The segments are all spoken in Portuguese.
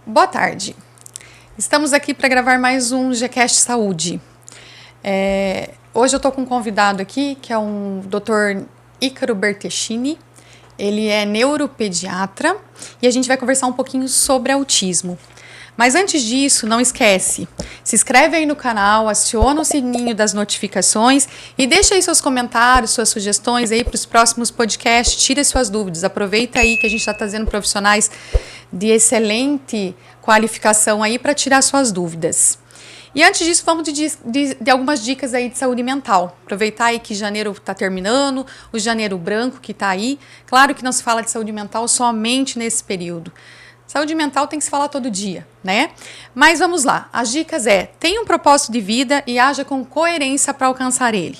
Boa tarde. Estamos aqui para gravar mais um GCast Saúde. Hoje eu estou com um convidado aqui, que é um Dr. Ícaro Bertescini. Ele é neuropediatra e a gente vai conversar um pouquinho sobre autismo. Mas antes disso, não esquece, se inscreve aí no canal, aciona o sininho das notificações e deixa aí seus comentários, suas sugestões aí para os próximos podcasts, tira suas dúvidas, aproveita aí que a gente está trazendo profissionais de excelente qualificação aí para tirar suas dúvidas. E antes disso, vamos de algumas dicas aí de saúde mental. Aproveitar aí que janeiro está terminando, o janeiro branco que está aí. Claro que não se fala de saúde mental somente nesse período. Saúde mental tem que se falar todo dia, né? Mas vamos lá. As dicas tenha um propósito de vida e haja com coerência para alcançar ele.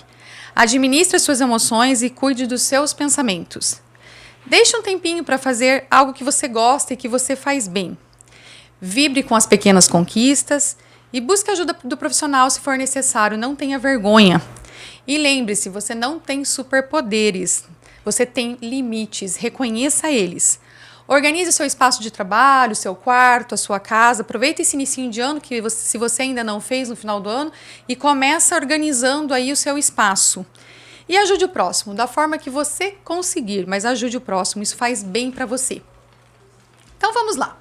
Administre suas emoções e cuide dos seus pensamentos. Deixe um tempinho para fazer algo que você gosta e que você faz bem. Vibre com as pequenas conquistas e busque ajuda do profissional se for necessário. Não tenha vergonha. E lembre-se, você não tem superpoderes. Você tem limites. Reconheça eles. Organize seu espaço de trabalho, seu quarto, a sua casa. Aproveite esse início de ano, que se você ainda não fez no final do ano, e começa organizando aí o seu espaço. E ajude o próximo, da forma que você conseguir, mas ajude o próximo, isso faz bem para você. Então vamos lá.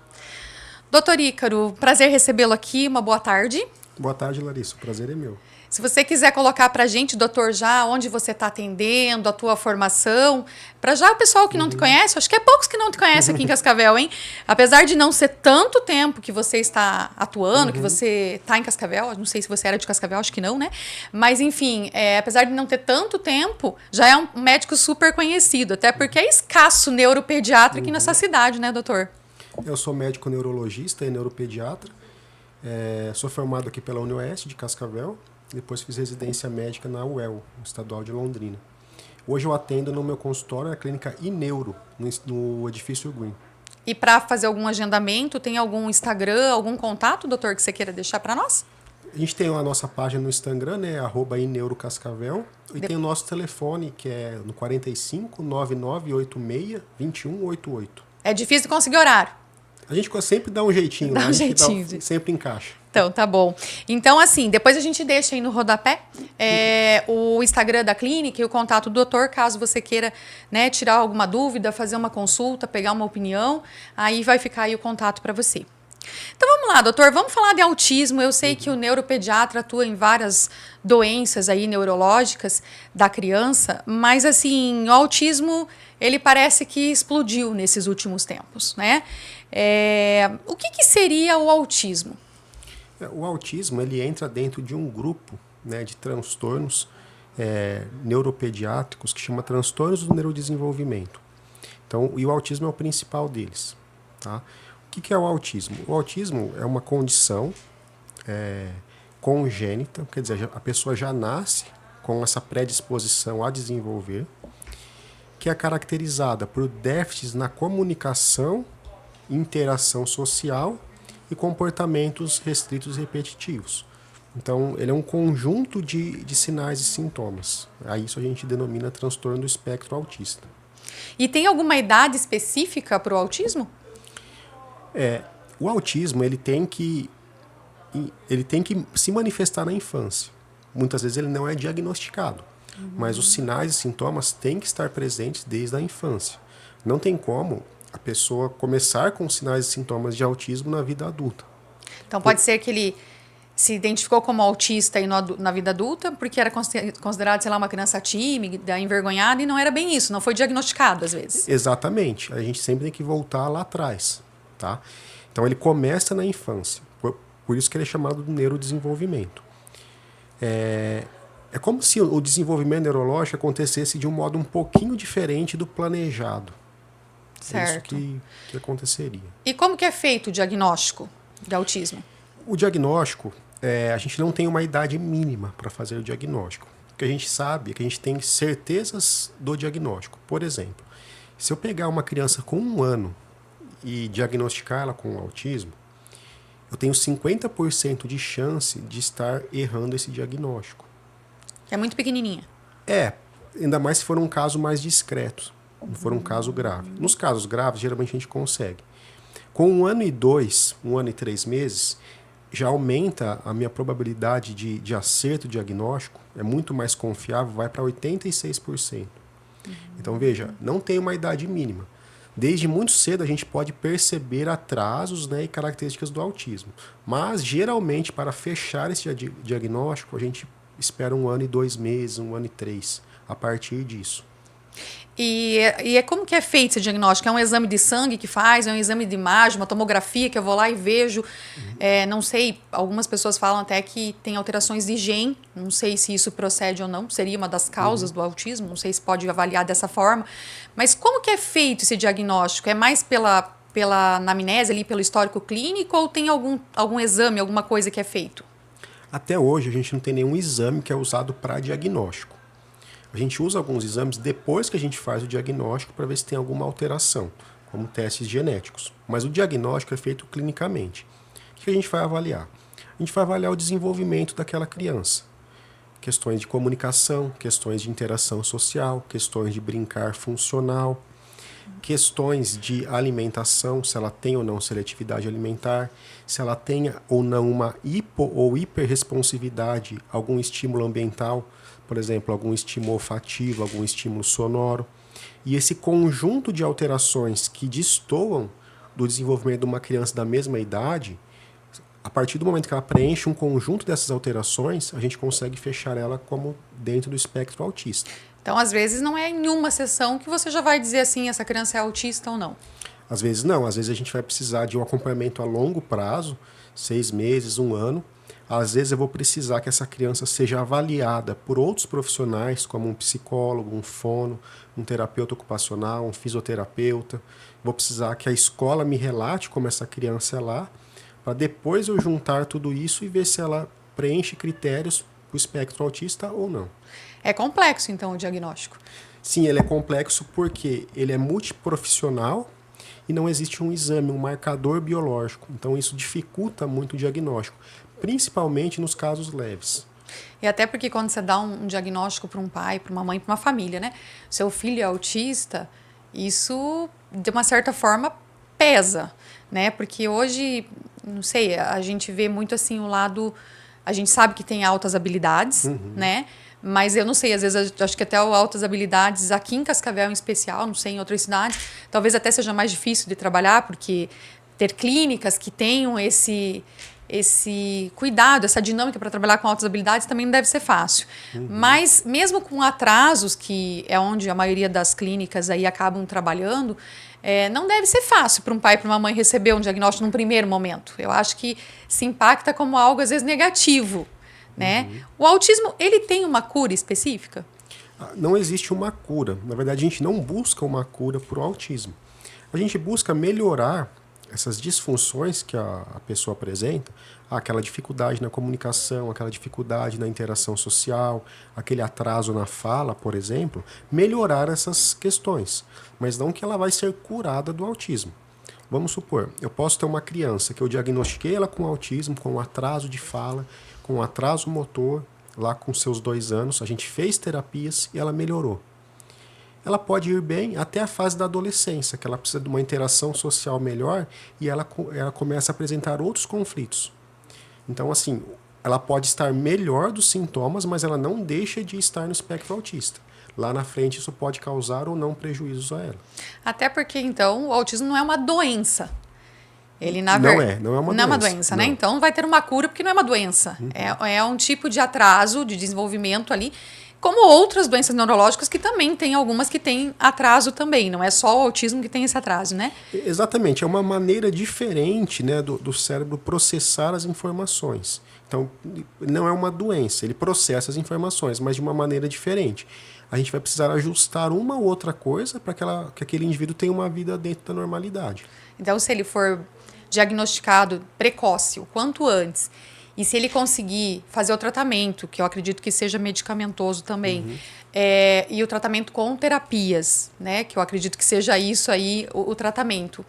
Doutor Ícaro, prazer recebê-lo aqui, uma boa tarde. Boa tarde, Larissa, o prazer é meu. Se você quiser colocar para a gente, doutor, já onde você está atendendo, a tua formação, para já o pessoal que não te conhece, acho que é poucos que não te conhecem aqui em Cascavel, hein? Apesar de não ser tanto tempo que você está atuando, que você está em Cascavel, não sei se você era de Cascavel, acho que não, né? Mas, enfim, apesar de não ter tanto tempo, já é um médico super conhecido, até porque é escasso neuropediatra aqui nessa cidade, né, doutor? Eu sou médico neurologista e neuropediatra, sou formado aqui pela UniOeste de Cascavel. Depois fiz residência médica na UEL, Estadual de Londrina. Hoje eu atendo no meu consultório na clínica Ineuro, no edifício Green. E para fazer algum agendamento, tem algum Instagram, algum contato, doutor, que você queira deixar para nós? A gente tem a nossa página no Instagram, né, @ineurocascavel, e tem o nosso telefone, que é no 45 9986 2188. É difícil de conseguir horário. A gente sempre dá um jeitinho, Dá um jeitinho. Sempre encaixa. Então, tá bom. Então, assim, depois a gente deixa aí no rodapé o Instagram da clínica e o contato do doutor, caso você queira, né, tirar alguma dúvida, fazer uma consulta, pegar uma opinião, aí vai ficar aí o contato para você. Então, vamos lá, doutor, vamos falar de autismo. Eu sei que o neuropediatra atua em várias doenças aí neurológicas da criança, mas, assim, o autismo, ele parece que explodiu nesses últimos tempos, né? O que seria o autismo? O autismo ele entra dentro de um grupo, né, de transtornos neuropediátricos que chama transtornos do neurodesenvolvimento. Então, e o autismo é o principal deles. Tá? O que é o autismo? O autismo é uma condição congênita, quer dizer, a pessoa já nasce com essa predisposição a desenvolver, que é caracterizada por déficits na comunicação, interação social e comportamentos restritos e repetitivos. Então, ele é um conjunto de sinais e sintomas. A isso a gente denomina transtorno do espectro autista. E tem alguma idade específica para o autismo? O autismo ele tem que se manifestar na infância. Muitas vezes ele não é diagnosticado, mas os sinais e sintomas têm que estar presentes desde a infância. Não tem como a pessoa começar com sinais e sintomas de autismo na vida adulta. Então pode ser que ele se identificou como autista na vida adulta porque era considerado, sei lá, uma criança tímida, envergonhada, e não era bem isso, não foi diagnosticado às vezes. Exatamente, a gente sempre tem que voltar lá atrás. Tá? Então ele começa na infância, por isso que ele é chamado de neurodesenvolvimento. É como se o desenvolvimento neurológico acontecesse de um modo um pouquinho diferente do planejado. Certo. É isso que aconteceria. E como que é feito o diagnóstico de autismo? O diagnóstico, a gente não tem uma idade mínima para fazer o diagnóstico. O que a gente sabe é que a gente tem certezas do diagnóstico. Por exemplo, se eu pegar uma criança com 1 ano e diagnosticar ela com autismo, eu tenho 50% de chance de estar errando esse diagnóstico. É muito pequenininha. Ainda mais se for um caso mais discreto, não for um caso grave. Nos casos graves, geralmente a gente consegue. Com 1 ano e 2, 1 ano e 3 meses, já aumenta a minha probabilidade de acerto diagnóstico, é muito mais confiável, vai para 86%. Então, veja, não tem uma idade mínima. Desde muito cedo a gente pode perceber atrasos, né, e características do autismo. Mas, geralmente, para fechar esse diagnóstico, a gente espera 1 ano e 2 meses, 1 ano e 3, a partir disso. E é como que é feito esse diagnóstico? É um exame de sangue que faz? É um exame de imagem, uma tomografia que eu vou lá e vejo? Não sei, algumas pessoas falam até que tem alterações de gene. Não sei se isso procede ou não. Seria uma das causas do autismo. Não sei se pode avaliar dessa forma. Mas como que é feito esse diagnóstico? É mais pela anamnese ali, pelo histórico clínico? Ou tem algum exame, alguma coisa que é feito? Até hoje, a gente não tem nenhum exame que é usado para diagnóstico. A gente usa alguns exames depois que a gente faz o diagnóstico para ver se tem alguma alteração, como testes genéticos. Mas o diagnóstico é feito clinicamente. O que a gente vai avaliar? A gente vai avaliar o desenvolvimento daquela criança. Questões de comunicação, questões de interação social, questões de brincar funcional, questões de alimentação, se ela tem ou não seletividade alimentar, se ela tem ou não uma hipo ou hiperresponsividade a algum estímulo ambiental, por exemplo, algum estímulo olfativo, algum estímulo sonoro. E esse conjunto de alterações que destoam do desenvolvimento de uma criança da mesma idade, a partir do momento que ela preenche um conjunto dessas alterações, a gente consegue fechar ela como dentro do espectro autista. Então, às vezes, não é em uma sessão que você já vai dizer assim, essa criança é autista ou não. Às vezes não, às vezes a gente vai precisar de um acompanhamento a longo prazo, 6 meses, 1 ano. Às vezes eu vou precisar que essa criança seja avaliada por outros profissionais, como um psicólogo, um fono, um terapeuta ocupacional, um fisioterapeuta. Vou precisar que a escola me relate como essa criança é lá, para depois eu juntar tudo isso e ver se ela preenche critérios para o espectro autista ou não. É complexo, então, o diagnóstico. Sim, ele é complexo porque ele é multiprofissional e não existe um exame, um marcador biológico. Então isso dificulta muito o diagnóstico, principalmente nos casos leves. E até porque quando você dá um diagnóstico para um pai, para uma mãe, para uma família, né? Seu filho é autista, isso, de uma certa forma, pesa, né? Porque hoje, não sei, a gente vê muito assim o lado... A gente sabe que tem altas habilidades, né? Mas eu não sei, às vezes acho que até o altas habilidades aqui em Cascavel em especial, não sei, em outras cidades, talvez até seja mais difícil de trabalhar, porque ter clínicas que tenham esse cuidado, essa dinâmica para trabalhar com altas habilidades também não deve ser fácil. Mas mesmo com atrasos, que é onde a maioria das clínicas aí acabam trabalhando, não deve ser fácil para um pai e para uma mãe receber um diagnóstico num primeiro momento. Eu acho que se impacta como algo, às vezes, negativo. Né? O autismo, ele tem uma cura específica? Não existe uma cura. Na verdade, a gente não busca uma cura para o autismo. A gente busca melhorar essas disfunções que a pessoa apresenta, aquela dificuldade na comunicação, aquela dificuldade na interação social, aquele atraso na fala, por exemplo, melhorar essas questões, mas não que ela vai ser curada do autismo. Vamos supor, eu posso ter uma criança que eu diagnostiquei ela com autismo, com atraso de fala, com atraso motor, lá com seus 2 anos, a gente fez terapias e ela melhorou. Ela pode ir bem até a fase da adolescência, que ela precisa de uma interação social melhor e ela começa a apresentar outros conflitos. Então, assim, ela pode estar melhor dos sintomas, mas ela não deixa de estar no espectro autista. Lá na frente isso pode causar ou não prejuízos a ela. Até porque, então, o autismo não é uma doença. Ele, não é uma doença, né? Então vai ter uma cura porque não é uma doença. É um tipo de atraso de desenvolvimento ali, como outras doenças neurológicas que também tem algumas que têm atraso também. Não é só o autismo que tem esse atraso, né? Exatamente. É uma maneira diferente, né, do cérebro processar as informações. Então, não é uma doença. Ele processa as informações, mas de uma maneira diferente. A gente vai precisar ajustar uma ou outra coisa para que aquele indivíduo tenha uma vida dentro da normalidade. Então, se ele for diagnosticado precoce, o quanto antes, e se ele conseguir fazer o tratamento, que eu acredito que seja medicamentoso também, e o tratamento com terapias, né, que eu acredito que seja isso aí, o tratamento,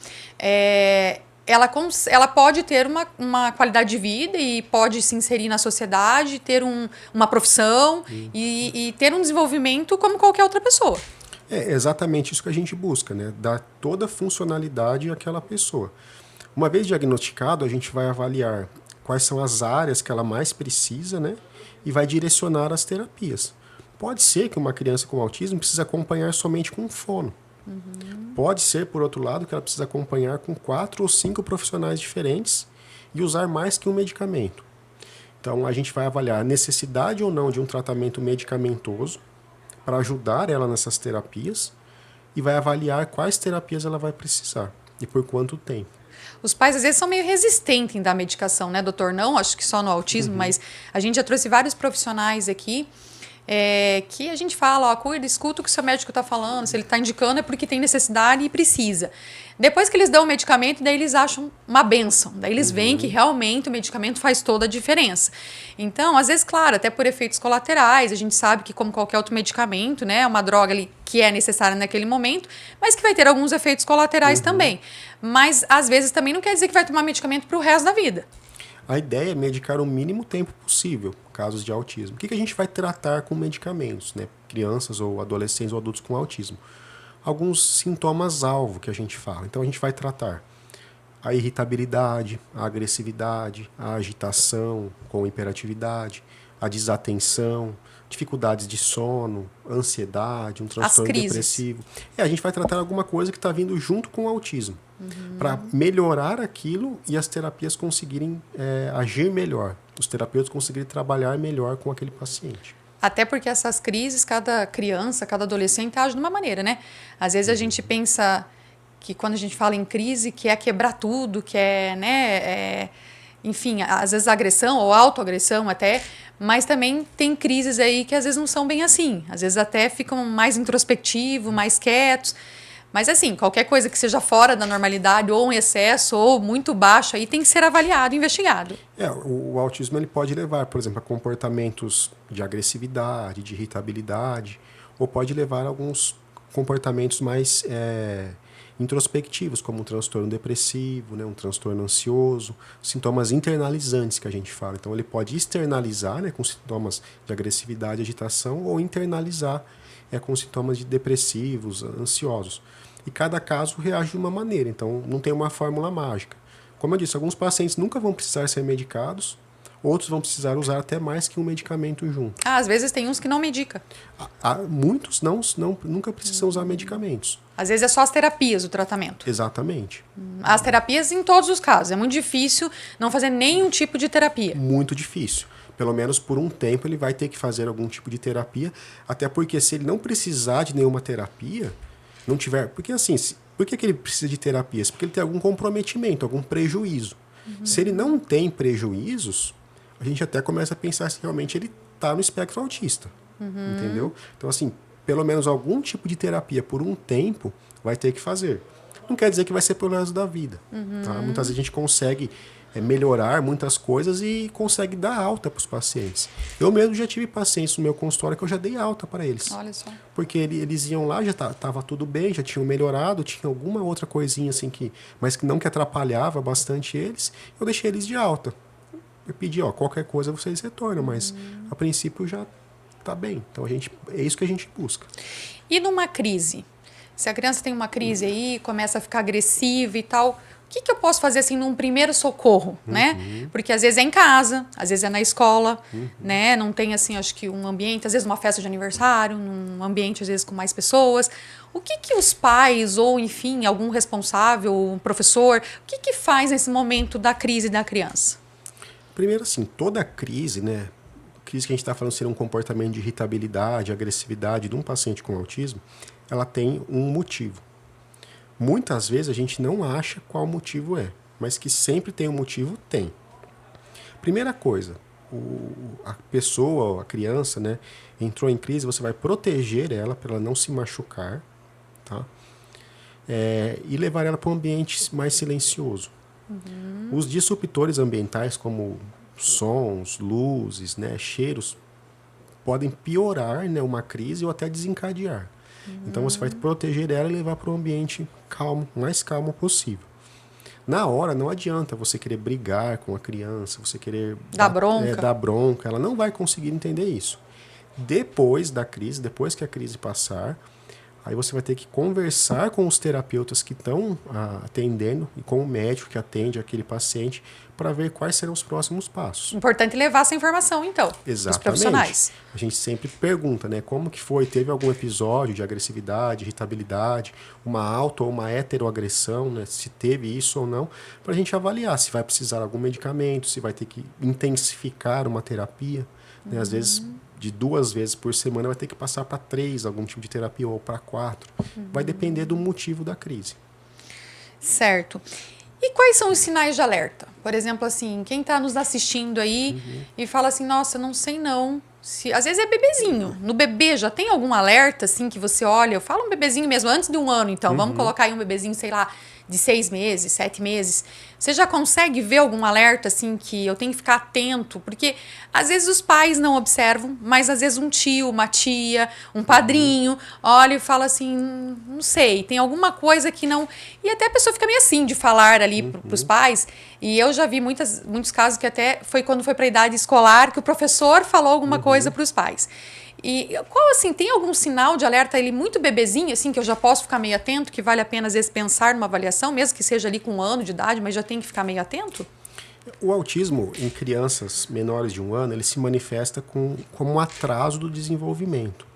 ela pode ter uma qualidade de vida e pode se inserir na sociedade, ter uma profissão e ter um desenvolvimento como qualquer outra pessoa. É exatamente isso que a gente busca, né? Dar toda a funcionalidade àquela pessoa. Uma vez diagnosticado, a gente vai avaliar quais são as áreas que ela mais precisa, né? E vai direcionar as terapias. Pode ser que uma criança com autismo precise acompanhar somente com fono. Pode ser, por outro lado, que ela precisa acompanhar com 4 ou 5 profissionais diferentes e usar mais que um medicamento. Então, a gente vai avaliar a necessidade ou não de um tratamento medicamentoso para ajudar ela nessas terapias e vai avaliar quais terapias ela vai precisar e por quanto tempo. Os pais, às vezes, são meio resistentes em dar medicação, né, doutor? Não, acho que só no autismo, mas a gente já trouxe vários profissionais aqui que a gente fala, ó, cuida, escuta o que o seu médico está falando, se ele está indicando é porque tem necessidade e precisa. Depois que eles dão o medicamento, daí eles acham uma bênção, daí eles veem que realmente o medicamento faz toda a diferença. Então, às vezes, claro, até por efeitos colaterais, a gente sabe que como qualquer outro medicamento, né, é uma droga ali que é necessária naquele momento, mas que vai ter alguns efeitos colaterais também. Mas, às vezes, também não quer dizer que vai tomar medicamento para o resto da vida. A ideia é medicar o mínimo tempo possível, casos de autismo. O que a gente vai tratar com medicamentos, né? Crianças ou adolescentes ou adultos com autismo? Alguns sintomas-alvo que a gente fala. Então a gente vai tratar a irritabilidade, a agressividade, a agitação com hiperatividade, a desatenção, dificuldades de sono, ansiedade, um transtorno depressivo. A gente vai tratar alguma coisa que está vindo junto com o autismo, para melhorar aquilo e as terapias conseguirem agir melhor, os terapeutas conseguirem trabalhar melhor com aquele paciente. Até porque essas crises, cada criança, cada adolescente age de uma maneira, né? Às vezes a gente pensa que quando a gente fala em crise, que é quebrar tudo, que é, né, enfim, às vezes agressão ou autoagressão até, mas também tem crises aí que às vezes não são bem assim. Às vezes até ficam mais introspectivos, mais quietos. Mas assim, qualquer coisa que seja fora da normalidade, ou um excesso, ou muito baixo, aí tem que ser avaliado, investigado. O autismo ele pode levar, por exemplo, a comportamentos de agressividade, de irritabilidade, ou pode levar a alguns comportamentos mais introspectivos, como um transtorno depressivo, né, um transtorno ansioso, sintomas internalizantes que a gente fala. Então ele pode externalizar, né, com sintomas de agressividade, agitação, ou internalizar com sintomas de depressivos, ansiosos. E cada caso reage de uma maneira, então não tem uma fórmula mágica. Como eu disse, alguns pacientes nunca vão precisar ser medicados, outros vão precisar usar até mais que um medicamento junto. Às vezes tem uns que não medica. Muitos nunca precisam usar medicamentos. Às vezes é só as terapias, o tratamento. Exatamente. As terapias em todos os casos. É muito difícil não fazer nenhum tipo de terapia. Muito difícil. Pelo menos por um tempo ele vai ter que fazer algum tipo de terapia, até porque se ele não precisar de nenhuma terapia, não tiver... Porque assim, por que ele precisa de terapias? Porque ele tem algum comprometimento, algum prejuízo. Se ele não tem prejuízos, a gente até começa a pensar se realmente ele está no espectro autista. Entendeu? Então assim, pelo menos algum tipo de terapia por um tempo vai ter que fazer. Não quer dizer que vai ser pelo resto da vida. Tá? Muitas vezes a gente consegue melhorar muitas coisas e consegue dar alta para os pacientes. Eu mesmo já tive pacientes no meu consultório que eu já dei alta para eles. Olha só. Porque eles iam lá, já estava tudo bem, já tinham melhorado, tinha alguma outra coisinha assim mas que não que atrapalhava bastante eles. Eu deixei eles de alta. Eu pedi, qualquer coisa vocês retornam, mas a princípio já está bem. Então é isso que a gente busca. E numa crise? Se a criança tem uma crise aí, começa a ficar agressiva e tal, o que eu posso fazer assim num primeiro socorro, né? Porque às vezes é em casa, às vezes é na escola, né? Não tem assim, acho que um ambiente, às vezes uma festa de aniversário, num ambiente às vezes com mais pessoas. O que os pais ou enfim, algum responsável, um professor, o que faz nesse momento da crise da criança? Primeiro assim, toda crise, né? Crise que a gente está falando ser um comportamento de irritabilidade, agressividade de um paciente com autismo, ela tem um motivo. Muitas vezes a gente não acha qual motivo é, mas que sempre tem um motivo, tem. Primeira coisa, a pessoa, a criança, né, entrou em crise, você vai proteger ela para ela não se machucar, tá? E levar ela para um ambiente mais silencioso. Os disruptores ambientais, como sons, luzes, né, cheiros, podem piorar, né, uma crise ou até desencadear. Então você vai proteger ela e levar para um ambiente calmo, o mais calmo possível. Na hora não adianta você querer brigar com a criança, você querer dar bronca, ela não vai conseguir entender isso. Depois da crise, depois que a crise passar, Aí você vai ter que conversar com os terapeutas que estão atendendo e com o médico que atende aquele paciente para ver quais serão os próximos passos. Importante levar essa informação, então, dos profissionais. A gente sempre pergunta, né, como que foi? Teve algum episódio de agressividade, irritabilidade, uma auto ou uma heteroagressão, né, se teve isso ou não, para a gente avaliar se vai precisar de algum medicamento, se vai ter que intensificar uma terapia. Né, às vezes, de 2 vezes por semana, vai ter que passar para 3, algum tipo de terapia, ou para 4. Vai depender do motivo da crise. Certo. E quais são os sinais de alerta? Por exemplo, assim, quem está nos assistindo aí e fala assim, nossa, não sei não. Às vezes é bebezinho. No bebê já tem algum alerta, assim, que você olha? Eu falo um bebezinho mesmo, antes de 1 ano, então. Vamos colocar aí um bebezinho, sei lá, de 6 meses, 7 meses. Você já consegue ver algum alerta, assim, que eu tenho que ficar atento? Porque às vezes os pais não observam, mas às vezes um tio, uma tia, um padrinho, olha e fala assim, não sei, tem alguma coisa que não... E até a pessoa fica meio assim de falar ali para os pais. E eu já vi muitos casos que até foi quando foi para a idade escolar que o professor falou alguma coisa para os pais. E qual, assim, tem algum sinal de alerta ele muito bebezinho, assim, que eu já posso ficar meio atento, que vale a pena, às vezes, pensar numa avaliação, mesmo que seja ali com 1 ano de idade, mas já tem que ficar meio atento? O autismo em crianças menores de 1 ano, ele se manifesta como um atraso do desenvolvimento.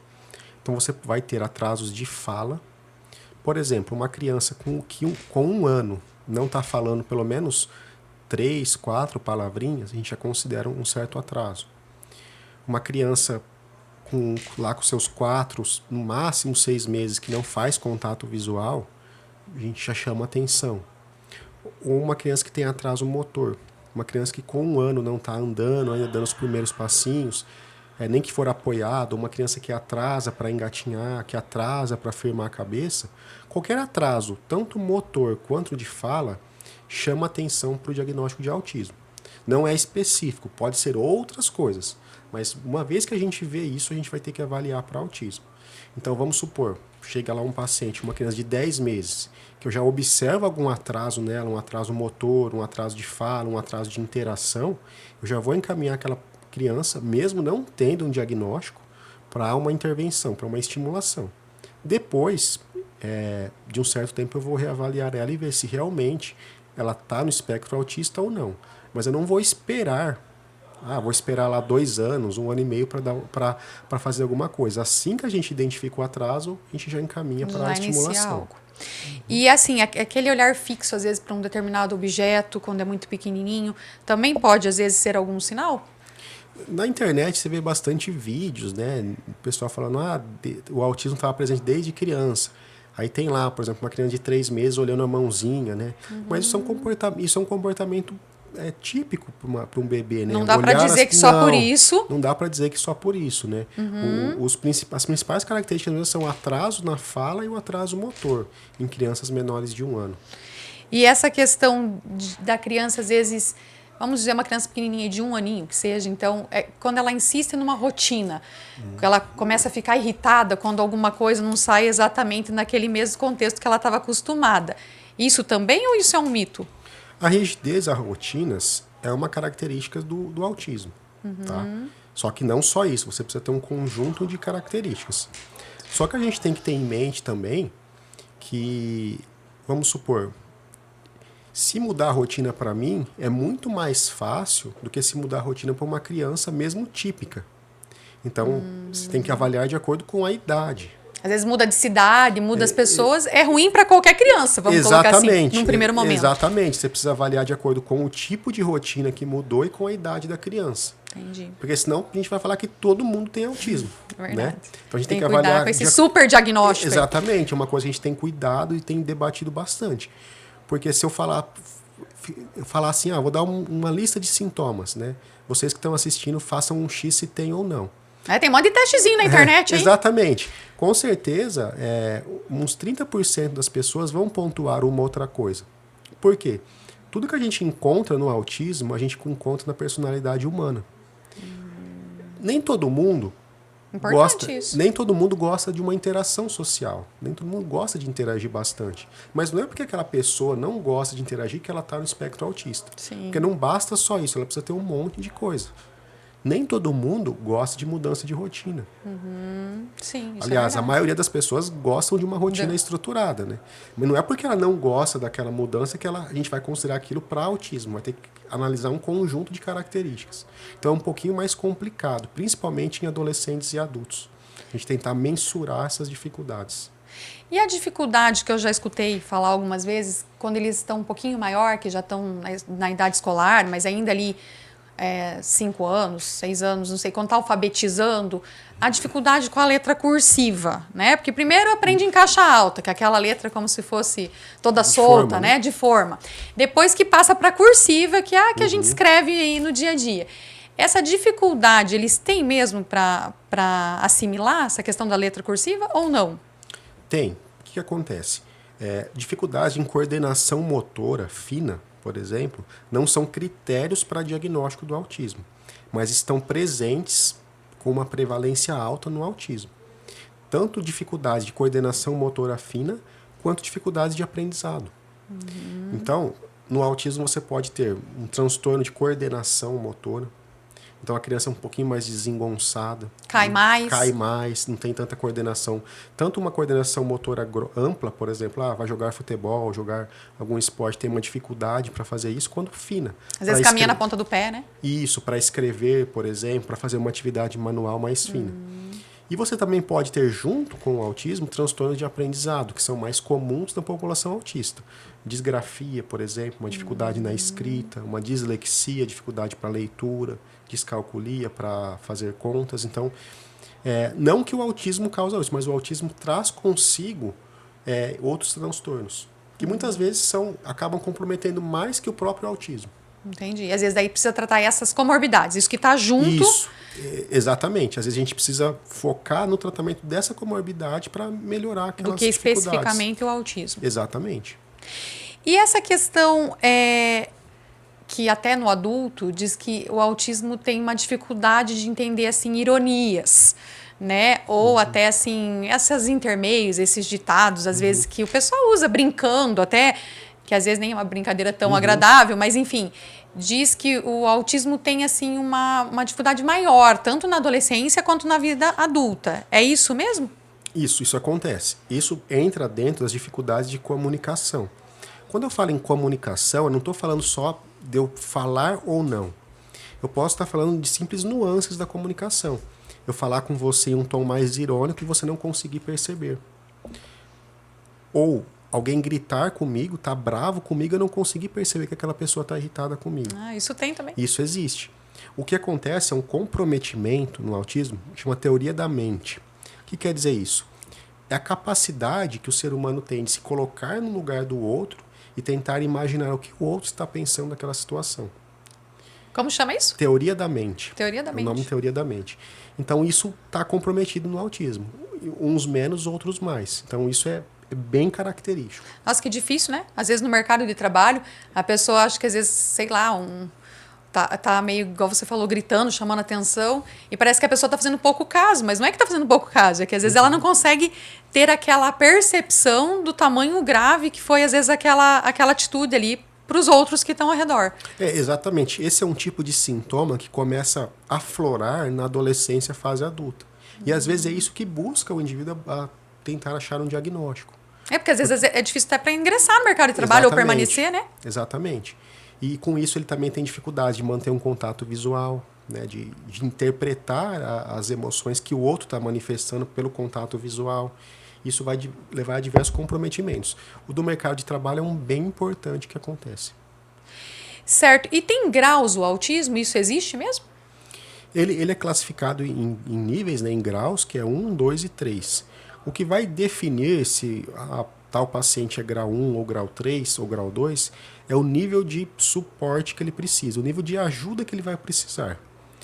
Então, você vai ter atrasos de fala. Por exemplo, uma criança com 1 ano não está falando pelo menos 3, 4 palavrinhas, a gente já considera um certo atraso. Uma criança lá com seus 4, no máximo 6 meses, que não faz contato visual, a gente já chama atenção. Ou uma criança que tem atraso motor. Uma criança que com 1 ano não está andando, ainda dando os primeiros passinhos, nem que for apoiado, uma criança que atrasa para engatinhar, que atrasa para firmar a cabeça, qualquer atraso, tanto motor quanto de fala, chama atenção para o diagnóstico de autismo. Não é específico, pode ser outras coisas, mas uma vez que a gente vê isso, a gente vai ter que avaliar para autismo. Então vamos supor, chega lá um paciente, uma criança de 10 meses, que eu já observo algum atraso nela, um atraso motor, um atraso de fala, um atraso de interação, eu já vou encaminhar aquela criança, mesmo não tendo um diagnóstico, para uma intervenção, para uma estimulação. Depois, de um certo tempo, eu vou reavaliar ela e ver se realmente ela está no espectro autista ou não. Mas eu não vou esperar, vou esperar lá 2 anos, 1 ano e meio para fazer alguma coisa. Assim que a gente identifica o atraso, a gente já encaminha para a estimulação. E assim, aquele olhar fixo, às vezes, para um determinado objeto, quando é muito pequenininho, também pode, às vezes, ser algum sinal? Na internet você vê bastante vídeos, né? O pessoal falando, o autismo estava presente desde criança. Aí tem lá, por exemplo, uma criança de 3 meses olhando a mãozinha, né? Mas isso é um comportamento típico para um bebê, né? Não dá para dizer que só por isso. Não dá para dizer que só por isso, né? As principais características são o atraso na fala e o atraso motor em crianças menores de 1 ano. E essa questão da criança, às vezes... Vamos dizer, uma criança pequenininha de 1 aninho, que seja, então, quando ela insiste numa rotina, ela começa a ficar irritada quando alguma coisa não sai exatamente naquele mesmo contexto que ela estava acostumada. Isso também ou isso é um mito? A rigidez às rotinas é uma característica do autismo, tá? Só que não só isso, você precisa ter um conjunto de características. Só que a gente tem que ter em mente também que, vamos supor, se mudar a rotina para mim é muito mais fácil do que se mudar a rotina para uma criança mesmo típica. Então, você tem que avaliar de acordo com a idade. Às vezes muda de cidade, muda as pessoas. É ruim para qualquer criança, vamos colocar assim, num primeiro momento. Exatamente. Você precisa avaliar de acordo com o tipo de rotina que mudou e com a idade da criança. Entendi. Porque senão a gente vai falar que todo mundo tem autismo. Verdade. Né? Então a gente tem que cuidar avaliar com esse super diagnóstico. Exatamente. É uma coisa que a gente tem cuidado e tem debatido bastante. Porque se eu falar assim, vou dar uma lista de sintomas, né? Vocês que estão assistindo, façam um X se tem ou não. Tem um monte de testezinho na internet, hein? Exatamente. Com certeza, uns 30% das pessoas vão pontuar uma outra coisa. Por quê? Tudo que a gente encontra no autismo, a gente encontra na personalidade humana. Nem todo mundo gosta de uma interação social. Nem todo mundo gosta de interagir bastante. Mas não é porque aquela pessoa não gosta de interagir que ela está no espectro autista. Sim. Porque não basta só isso, ela precisa ter um monte de coisa. Nem todo mundo gosta de mudança de rotina. Sim, isso Aliás, é a verdade. maioria das pessoas gostam de uma rotina estruturada, né? Mas não é porque ela não gosta daquela mudança que a gente vai considerar aquilo para autismo. Vai ter que analisar um conjunto de características. Então é um pouquinho mais complicado, principalmente em adolescentes e adultos. A gente tentar mensurar essas dificuldades. E a dificuldade que eu já escutei falar algumas vezes, quando eles estão um pouquinho maior, que já estão na idade escolar, mas ainda ali 5 anos, 6 anos, não sei, quando está alfabetizando, a dificuldade com a letra cursiva, né? Porque primeiro aprende em caixa alta, que é aquela letra como se fosse toda De solta, forma, né? De forma. Depois que passa para cursiva, que é a que a gente escreve aí no dia a dia. Essa dificuldade, eles têm mesmo para assimilar essa questão da letra cursiva ou não? Tem. O que acontece? Dificuldade em coordenação motora fina, por exemplo, não são critérios para diagnóstico do autismo, mas estão presentes com uma prevalência alta no autismo. Tanto dificuldade de coordenação motora fina, quanto dificuldades de aprendizado. Então, no autismo você pode ter um transtorno de coordenação motora. Então a criança é um pouquinho mais desengonçada. Cai mais. Cai mais, não tem tanta coordenação. Tanto uma coordenação motora ampla, por exemplo, vai jogar futebol, jogar algum esporte, tem uma dificuldade para fazer isso, quanto fina. Às vezes caminha na ponta do pé, né? Isso, para escrever, por exemplo, para fazer uma atividade manual mais fina. E você também pode ter, junto com o autismo, transtornos de aprendizado, que são mais comuns na população autista. Disgrafia, por exemplo, uma dificuldade na escrita, uma dislexia, dificuldade para leitura, descalculia para fazer contas. Então, não que o autismo causa isso, mas o autismo traz consigo outros transtornos, que muitas vezes acabam comprometendo mais que o próprio autismo. Entendi. E às vezes daí precisa tratar essas comorbidades, isso que está junto. Isso, exatamente. Às vezes a gente precisa focar no tratamento dessa comorbidade para melhorar aquelas do que dificuldades. especificamente o autismo. Exatamente. E essa questão que até no adulto diz que o autismo tem uma dificuldade de entender assim ironias, né? Ou até assim, esses intermeios, esses ditados, às vezes que o pessoal usa brincando, até que às vezes nem é uma brincadeira tão agradável, mas enfim, diz que o autismo tem assim uma dificuldade maior, tanto na adolescência quanto na vida adulta. É isso mesmo? Isso acontece. Isso entra dentro das dificuldades de comunicação. Quando eu falo em comunicação, eu não estou falando só de eu falar ou não. Eu posso estar falando de simples nuances da comunicação. Eu falar com você em um tom mais irônico e você não conseguir perceber. Ou alguém gritar comigo, tá bravo comigo, eu não conseguir perceber que aquela pessoa está irritada comigo. Isso tem também. Isso existe. O que acontece é um comprometimento no autismo, chama teoria da mente. O que quer dizer isso? É a capacidade que o ser humano tem de se colocar no lugar do outro e tentar imaginar o que o outro está pensando naquela situação. Como chama isso? Teoria da mente. Teoria da mente. O nome é teoria da mente. Então isso está comprometido no autismo. Uns menos, outros mais. Então isso é bem característico. Nossa, que difícil, né? Às vezes no mercado de trabalho, a pessoa acha que às vezes, sei lá, tá meio, igual você falou, gritando, chamando atenção, e parece que a pessoa tá fazendo pouco caso, mas não é que tá fazendo pouco caso, é que às vezes ela não consegue ter aquela percepção do tamanho grave que foi, às vezes, aquela atitude ali para os outros que estão ao redor. Exatamente. Esse é um tipo de sintoma que começa a aflorar na adolescência, fase adulta. E às vezes é isso que busca o indivíduo a tentar achar um diagnóstico. Porque às vezes é difícil até para ingressar no mercado de trabalho. Exatamente. Ou permanecer, né? Exatamente. E com isso ele também tem dificuldade de manter um contato visual, né? de interpretar as emoções que o outro está manifestando pelo contato visual. Isso vai levar a diversos comprometimentos. O do mercado de trabalho é um bem importante que acontece. Certo. E tem graus o autismo? Isso existe mesmo? Ele é classificado em níveis, né, em graus, que é 1, 2 e 3. O que vai definir se tal paciente é grau 1 ou grau 3 ou grau 2 é o nível de suporte que ele precisa, o nível de ajuda que ele vai precisar.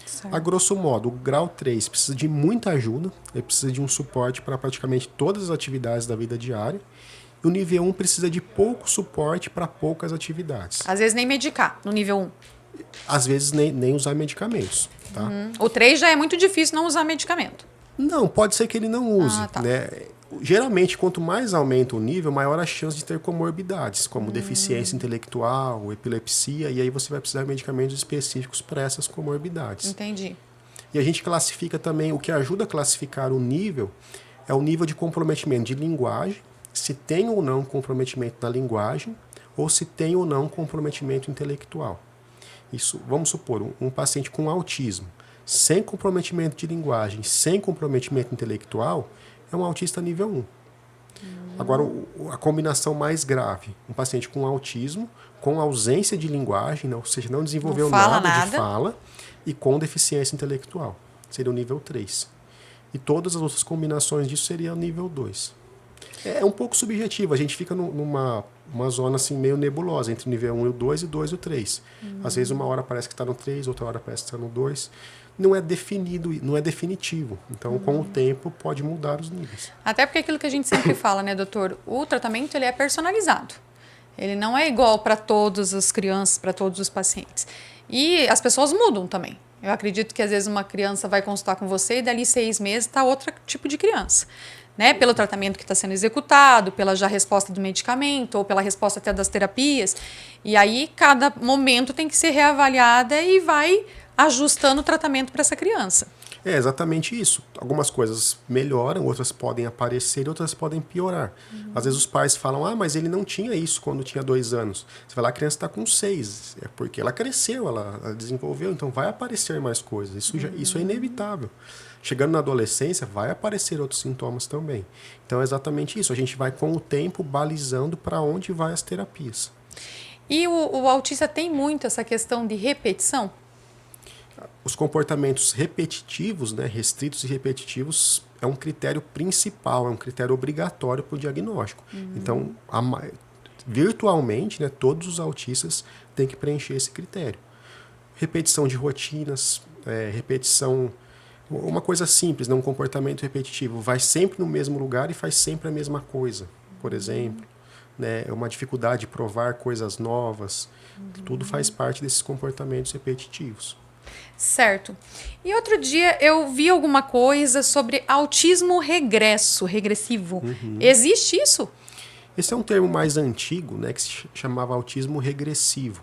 Certo. A grosso modo, o grau 3 precisa de muita ajuda, ele precisa de um suporte para praticamente todas as atividades da vida diária. E o nível 1 precisa de pouco suporte para poucas atividades. Às vezes nem medicar no nível 1. Às vezes nem usar medicamentos. Tá? O 3 já é muito difícil não usar medicamento. Não, pode ser que ele não use. Tá. Né? Geralmente, quanto mais aumenta o nível, maior a chance de ter comorbidades, como deficiência intelectual, epilepsia, e aí você vai precisar de medicamentos específicos para essas comorbidades. Entendi. E a gente classifica também, o que ajuda a classificar o nível é o nível de comprometimento de linguagem, se tem ou não comprometimento na linguagem, ou se tem ou não comprometimento intelectual. Isso, vamos supor, um paciente com autismo, sem comprometimento de linguagem, sem comprometimento intelectual, é um autista nível 1. Agora, a combinação mais grave, um paciente com autismo, com ausência de linguagem, ou seja, não desenvolveu nada de fala, e com deficiência intelectual. Seria o nível 3. E todas as outras combinações disso seria o nível 2. É um pouco subjetivo, a gente fica numa zona assim, meio nebulosa, entre o nível 1 e o 2, e 2 e o 3. Às vezes uma hora parece que está no 3, outra hora parece que está no 2. Não é definido, não é definitivo. Então, com o tempo, pode mudar os níveis. Até porque aquilo que a gente sempre fala, né, doutor? O tratamento ele é personalizado. Ele não é igual para todas as crianças, para todos os pacientes. E as pessoas mudam também. Eu acredito que às vezes uma criança vai consultar com você e dali 6 meses está outro tipo de criança. Né? Pelo tratamento que está sendo executado, pela já resposta do medicamento ou pela resposta até das terapias. E aí cada momento tem que ser reavaliada e vai ajustando o tratamento para essa criança. É exatamente isso. Algumas coisas melhoram, outras podem aparecer, outras podem piorar. Às vezes os pais falam, mas ele não tinha isso quando tinha 2 anos. Você vai lá, a criança está com 6. É porque ela cresceu, ela desenvolveu, então vai aparecer mais coisas. Isso é inevitável. Chegando na adolescência, vai aparecer outros sintomas também. Então é exatamente isso. A gente vai, com o tempo, balizando para onde vai as terapias. E o autista tem muito essa questão de repetição? Os comportamentos repetitivos, né, restritos e repetitivos, é um critério principal, é um critério obrigatório para o diagnóstico. Então, virtualmente, né, todos os autistas têm que preencher esse critério. Repetição de rotinas, repetição... Uma coisa simples, né, um comportamento repetitivo. Vai sempre no mesmo lugar e faz sempre a mesma coisa, por exemplo. Né, uma dificuldade de provar coisas novas. Tudo faz parte desses comportamentos repetitivos. Certo. E outro dia eu vi alguma coisa sobre autismo regressivo. Existe isso? Esse é um termo mais antigo, né, que se chamava autismo regressivo.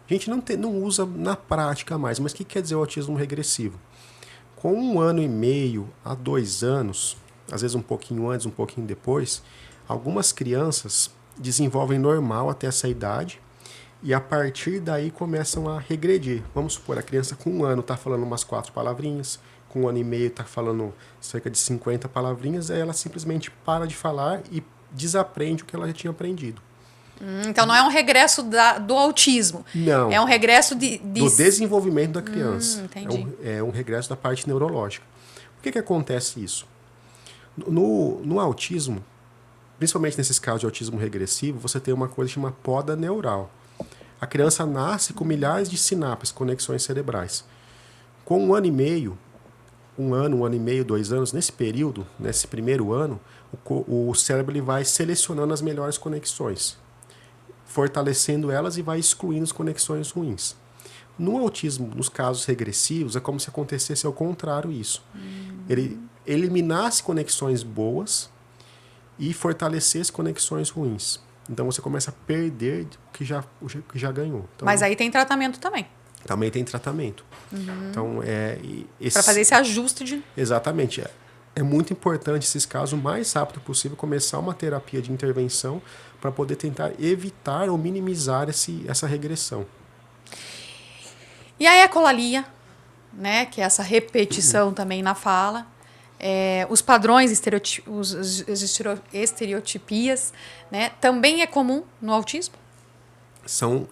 A gente não usa na prática mais, mas o que quer dizer o autismo regressivo? Com 1 ano e meio a 2 anos, às vezes um pouquinho antes, um pouquinho depois, algumas crianças desenvolvem normal até essa idade, e a partir daí começam a regredir. Vamos supor, a criança com 1 ano está falando umas 4 palavrinhas, com 1 ano e meio está falando cerca de 50 palavrinhas, aí ela simplesmente para de falar e desaprende o que ela já tinha aprendido. Então não é um regresso do autismo. Não. É um regresso do desenvolvimento da criança. Entendi. É um regresso da parte neurológica. Por que acontece isso? No autismo, principalmente nesses casos de autismo regressivo, você tem uma coisa chamada poda neural. A criança nasce com milhares de sinapses, conexões cerebrais. Com 1 ano e meio, 1 ano e meio, 2 anos, nesse período, nesse primeiro ano, o cérebro ele vai selecionando as melhores conexões, fortalecendo elas e vai excluindo as conexões ruins. No autismo, nos casos regressivos, é como se acontecesse ao contrário isso. Ele eliminasse conexões boas e fortalecesse conexões ruins. Então você começa a perder o que já ganhou. Então, mas aí tem tratamento também. Também tem tratamento. Então, para fazer esse ajuste de... Exatamente. É muito importante, esses casos, o mais rápido possível, começar uma terapia de intervenção para poder tentar evitar ou minimizar essa regressão. E a ecolalia, né, que é essa repetição também na fala, os padrões, estereotipias, né, também é comum no autismo?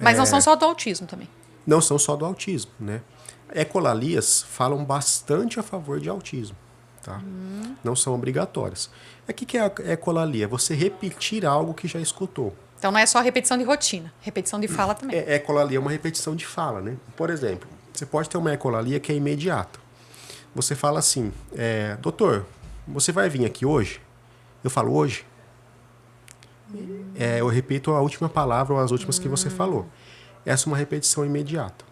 Mas não são só do autismo também. Não são só do autismo, né? Ecolalias falam bastante a favor de autismo, tá? Não são obrigatórias. O que é a ecolalia? É você repetir algo que já escutou. Então não é só repetição de rotina, repetição de fala também. Ecolalia é uma repetição de fala, né? Por exemplo, você pode ter uma ecolalia que é imediata. Você fala assim, doutor, você vai vir aqui hoje? Eu falo hoje. Eu repito a última palavra ou as últimas que você falou. Essa é uma repetição imediata.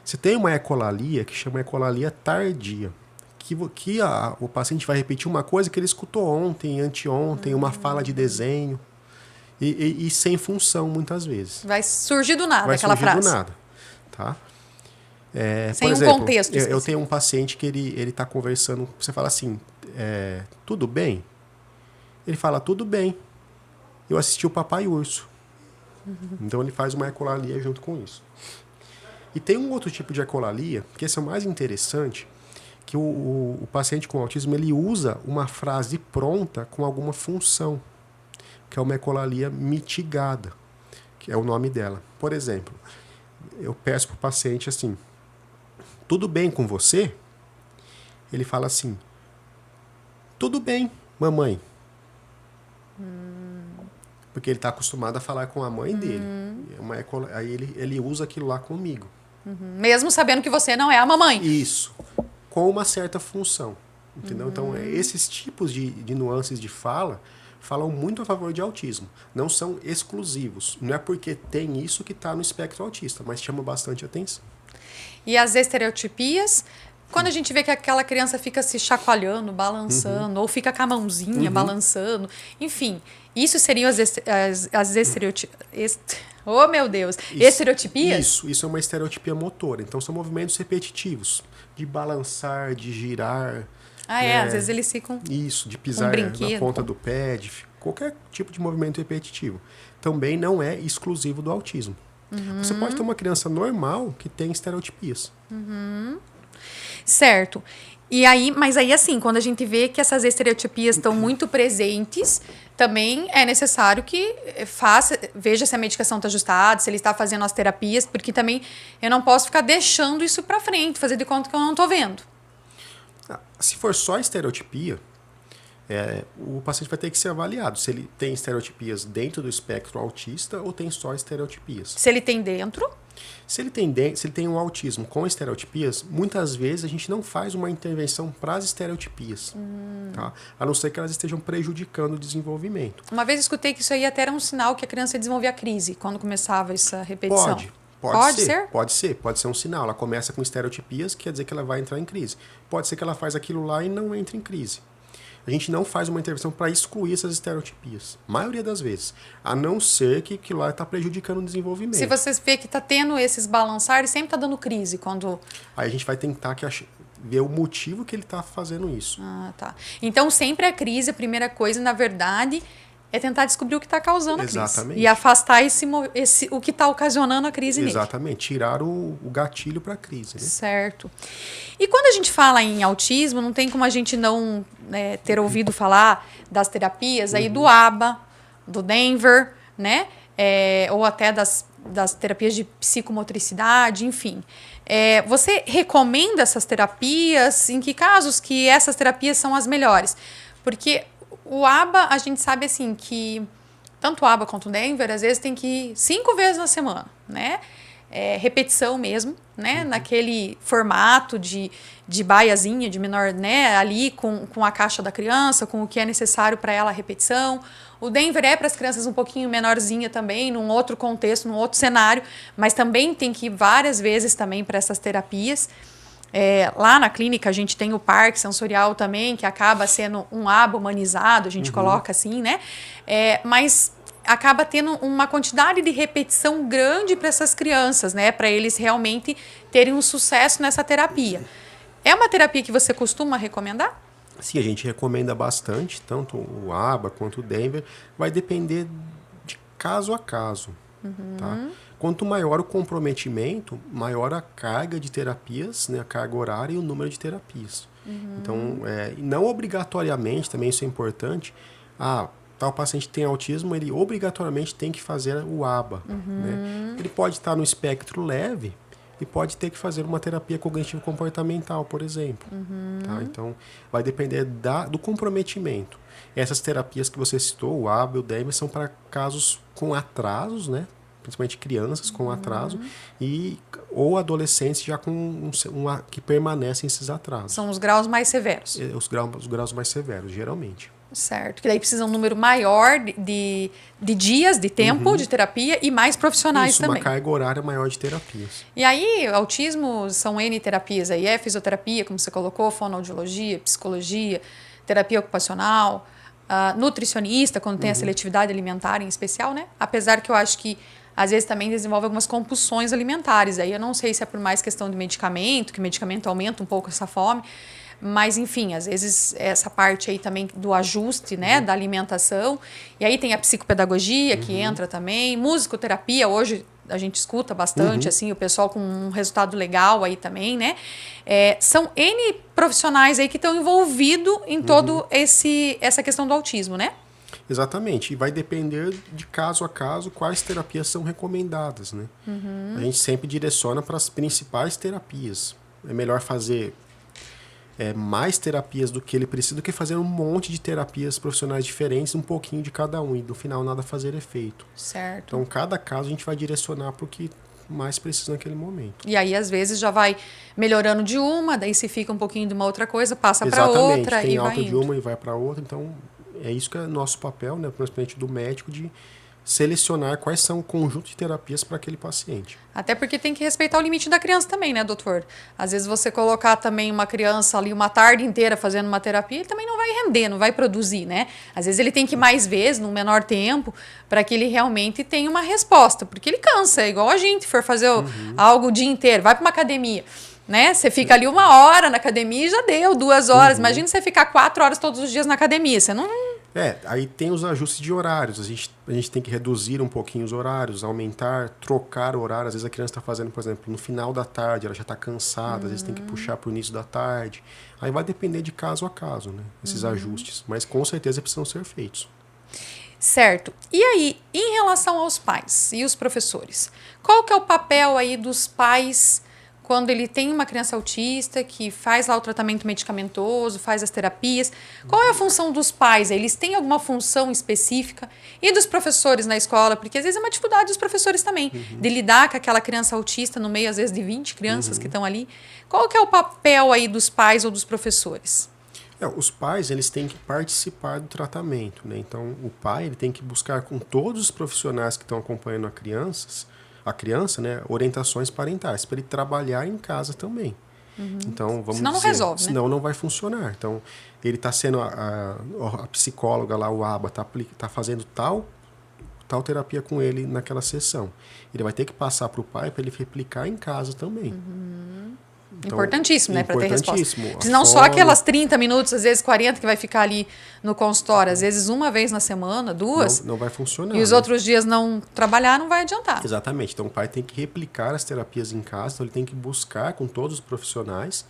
Você tem uma ecolalia que chama ecolalia tardia, que o paciente vai repetir uma coisa que ele escutou ontem, anteontem, uma fala de desenho, e sem função muitas vezes. Vai surgir do nada aquela frase. Vai surgir do nada. Tá? Sem por exemplo, um contexto eu específico. tenho um paciente que ele tá conversando, você fala assim, tudo bem? Ele fala, tudo bem. Eu assisti o Papai Urso. Então ele faz uma ecolalia junto com isso. E tem um outro tipo de ecolalia, que esse é o mais interessante, que o paciente com autismo ele usa uma frase pronta com alguma função, que é uma ecolalia mitigada, que é o nome dela. Por exemplo, eu peço para o paciente assim, tudo bem com você? Ele fala assim, tudo bem, mamãe. Porque ele está acostumado a falar com a mãe dele. Aí ele usa aquilo lá comigo. Mesmo sabendo que você não é a mamãe. Isso. Com uma certa função. Entendeu? Então, esses tipos de nuances de fala falam muito a favor de autismo. Não são exclusivos. Não é porque tem isso que está no espectro autista, mas chama bastante atenção. E as estereotipias, quando a gente vê que aquela criança fica se chacoalhando, balançando, ou fica com a mãozinha balançando, enfim, isso seriam as estereotipias. Oh, meu Deus! Estereotipias? Isso é uma estereotipia motora. Então, são movimentos repetitivos. De balançar, de girar. Às vezes eles ficam... Isso, de pisar na ponta do pé, qualquer tipo de movimento repetitivo. Também não é exclusivo do autismo. Você pode ter uma criança normal que tem estereotipias. Certo. E aí, mas aí assim, quando a gente vê que essas estereotipias estão muito presentes, também é necessário que veja se a medicação está ajustada, se ele está fazendo as terapias, porque também eu não posso ficar deixando isso para frente, fazer de conta que eu não estou vendo. Se for só estereotipia, o paciente vai ter que ser avaliado se ele tem estereotipias dentro do espectro autista ou tem só estereotipias. Se ele tem dentro... Se ele tem um autismo com estereotipias, muitas vezes a gente não faz uma intervenção para as estereotipias, tá? A não ser que elas estejam prejudicando o desenvolvimento. Uma vez eu escutei que isso aí até era um sinal que a criança desenvolvia crise quando começava essa repetição. Pode ser? Pode ser um sinal. Ela começa com estereotipias, quer dizer que ela vai entrar em crise. Pode ser que ela faz aquilo lá e não entre em crise. A gente não faz uma intervenção para excluir essas estereotipias. Maioria das vezes. A não ser que aquilo lá está prejudicando o desenvolvimento. Se você vê que está tendo esses balançares, sempre está dando crise quando... Aí a gente vai tentar ver o motivo que ele está fazendo isso. Tá. Então, sempre a crise, a primeira coisa, na verdade, é tentar descobrir o que está causando a crise. Exatamente. E afastar o que está ocasionando a crise nele. Exatamente. Tirar o gatilho para a crise. Né? Certo. E quando a gente fala em autismo, não tem como a gente não ter ouvido falar das terapias aí do ABA, do Denver, né? Ou até das terapias de psicomotricidade, enfim. Você recomenda essas terapias? Em que casos que essas terapias são as melhores? Porque o ABA, a gente sabe assim que tanto o ABA quanto o Denver, às vezes tem que ir 5 vezes na semana, né? Repetição mesmo, né? Naquele formato de baiazinha, de menor, né? Ali com a caixa da criança, com o que é necessário para ela a repetição. O Denver é para as crianças um pouquinho menorzinha também, num outro contexto, num outro cenário, mas também tem que ir várias vezes também para essas terapias. Lá na clínica a gente tem o parque sensorial também, que acaba sendo um ABA humanizado, a gente coloca assim, né? Mas acaba tendo uma quantidade de repetição grande para essas crianças, né? Para eles realmente terem um sucesso nessa terapia. É uma terapia que você costuma recomendar? Sim, a gente recomenda bastante, tanto o ABA quanto o Denver. Vai depender de caso a caso. Tá? Quanto maior o comprometimento, maior a carga de terapias, né? A carga horária e o número de terapias. Então, não obrigatoriamente, também isso é importante, tal paciente tem autismo, ele obrigatoriamente tem que fazer o ABA. Né? Ele pode estar no espectro leve e pode ter que fazer uma terapia cognitivo-comportamental, por exemplo. Tá? Então, vai depender do comprometimento. Essas terapias que você citou, o ABA e o DEME, são para casos com atrasos, né? Principalmente crianças com atraso, ou adolescentes já com que permanecem esses atrasos. São os graus mais severos. Os graus mais severos, geralmente. Certo, que daí precisa um número maior de dias, de tempo de terapia e mais profissionais também. Uma carga horária maior de terapias. E aí, autismo são N terapias aí, fisioterapia, como você colocou, fonoaudiologia, psicologia, terapia ocupacional, nutricionista, quando tem a seletividade alimentar em especial, né? Apesar que eu acho que às vezes também desenvolve algumas compulsões alimentares. Aí eu não sei se é por mais questão de medicamento, que medicamento aumenta um pouco essa fome, mas enfim, às vezes essa parte aí também do ajuste, né, da alimentação. E aí tem a psicopedagogia que entra também, musicoterapia, hoje a gente escuta bastante, assim, o pessoal com um resultado legal aí também, né? São N profissionais aí que estão envolvidos em todo essa questão do autismo, né? Exatamente, e vai depender de caso a caso quais terapias são recomendadas, né? A gente sempre direciona para as principais terapias. É melhor fazer mais terapias do que ele precisa do que fazer um monte de terapias profissionais diferentes, um pouquinho de cada um, e no final nada fazer efeito. Certo. Então, cada caso a gente vai direcionar para o que mais precisa naquele momento. E aí, às vezes, já vai melhorando de uma, daí se fica um pouquinho de uma outra coisa, passa para Exatamente, outra tem e vai alta de indo. uma e vai para outra, então é isso que é nosso papel, né, principalmente do médico, de selecionar quais são o conjunto de terapias para aquele paciente. Até porque tem que respeitar o limite da criança também, né, doutor? Às vezes você colocar também uma criança ali uma tarde inteira fazendo uma terapia, ele também não vai render, não vai produzir, né? Às vezes ele tem que ir mais vezes, num menor tempo, para que ele realmente tenha uma resposta, porque ele cansa, é igual a gente for fazer algo o dia inteiro, vai para uma academia, né? Você fica ali 1 hora na academia e já deu 2 horas. Imagina você ficar 4 horas todos os dias na academia, você não... Aí tem os ajustes de horários. A gente tem que reduzir um pouquinho os horários, aumentar, trocar o horário. Às vezes a criança está fazendo, por exemplo, no final da tarde, ela já está cansada, às vezes tem que puxar para o início da tarde. Aí vai depender de caso a caso, né? Esses ajustes. Mas com certeza precisam ser feitos. Certo. E aí, em relação aos pais e os professores, qual que é o papel aí dos pais quando ele tem uma criança autista que faz lá o tratamento medicamentoso, faz as terapias? Qual é a função dos pais? Eles têm alguma função específica? E dos professores na escola? Porque às vezes é uma dificuldade dos professores também, de lidar com aquela criança autista no meio, às vezes, de 20 crianças que estão ali. Qual que é o papel aí dos pais ou dos professores? Os pais, eles têm que participar do tratamento, né? Então, o pai, ele tem que buscar com todos os profissionais que estão acompanhando a criança, né, orientações parentais, para ele trabalhar em casa também. Então, vamos Senão não dizer, resolve, né? senão não vai funcionar. Então, ele está sendo a psicóloga lá, o ABA, tá fazendo tal terapia com ele naquela sessão. Ele vai ter que passar para o pai para ele replicar em casa também. Então, importantíssimo, né, para ter resposta. importantíssimo. Se não só aquelas 30 minutos, às vezes 40 que vai ficar ali no consultório, às vezes uma vez na semana, 2. Não vai funcionar. E os outros dias não trabalhar, não vai adiantar. Exatamente. Então, o pai tem que replicar as terapias em casa, então ele tem que buscar com todos os profissionais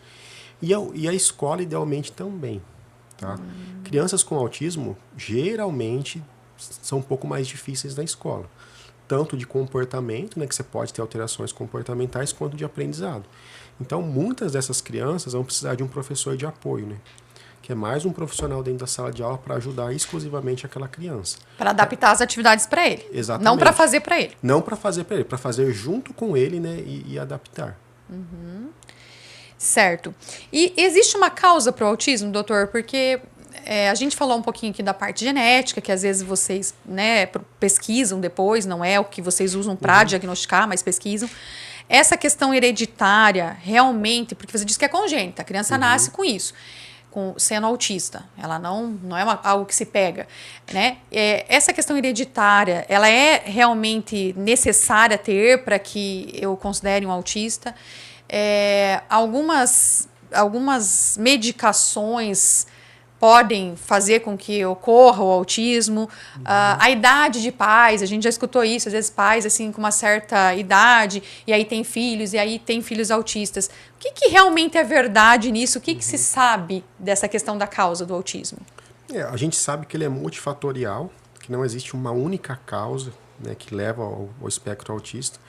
e a escola, idealmente, também. Tá? Crianças com autismo, geralmente, são um pouco mais difíceis na escola. Tanto de comportamento, né, que você pode ter alterações comportamentais, quanto de aprendizado. Então, muitas dessas crianças vão precisar de um professor de apoio, né? Que é mais um profissional dentro da sala de aula para ajudar exclusivamente aquela criança. Para adaptar as atividades para ele. Exatamente. Não para fazer para ele. Não para fazer para ele, para fazer junto com ele, né, e adaptar. Certo. E existe uma causa para o autismo, doutor? Porque a gente falou um pouquinho aqui da parte genética, que às vezes vocês, né, pesquisam depois, não é o que vocês usam para diagnosticar, mas pesquisam. Essa questão hereditária, realmente, porque você diz que é congênita, a criança nasce com isso, sendo autista, ela não é algo que se pega, né? Essa questão hereditária, ela é realmente necessária ter para que eu considere um autista? Algumas medicações podem fazer com que ocorra o autismo. A idade de pais, a gente já escutou isso, às vezes pais assim com uma certa idade, e aí tem filhos, e aí tem filhos autistas. O que realmente é verdade nisso? O que se sabe dessa questão da causa do autismo? A gente sabe que ele é multifatorial, que não existe uma única causa, né, que leva ao espectro autista,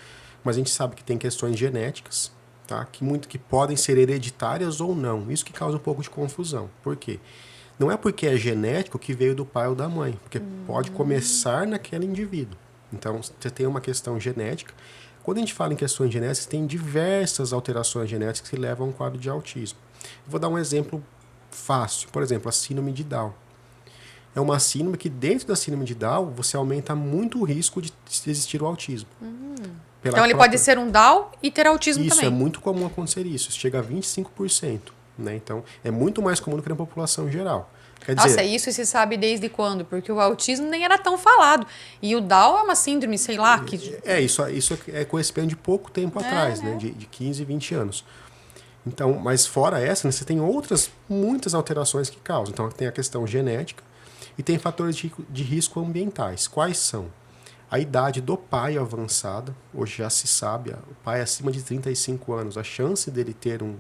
mas a gente sabe que tem questões genéticas, tá, que podem ser hereditárias ou não. Isso que causa um pouco de confusão. Por quê? Não é porque é genético que veio do pai ou da mãe, porque pode começar naquele indivíduo. Então, você tem uma questão genética. Quando a gente fala em questões genéticas, tem diversas alterações genéticas que levam a um quadro de autismo. Vou dar um exemplo fácil. Por exemplo, a síndrome de Down. É uma síndrome que, dentro da síndrome de Down, você aumenta muito o risco de existir o autismo. Então, ele pode ser um Down e ter autismo também. também. Isso, é muito comum acontecer isso. Chega a 25%. Né? Então, é muito mais comum do que na população geral. Quer Nossa, dizer, isso se sabe desde quando? Porque o autismo nem era tão falado. E o Down é uma síndrome, sei lá, que... isso é conhecimento de pouco tempo atrás, né? De 15, 20 anos. Então, mas fora essa, né, você tem muitas alterações que causam. Então, tem a questão genética e tem fatores de risco ambientais. Quais são? A idade do pai avançada, hoje já se sabe, o pai acima de 35 anos, a chance dele ter um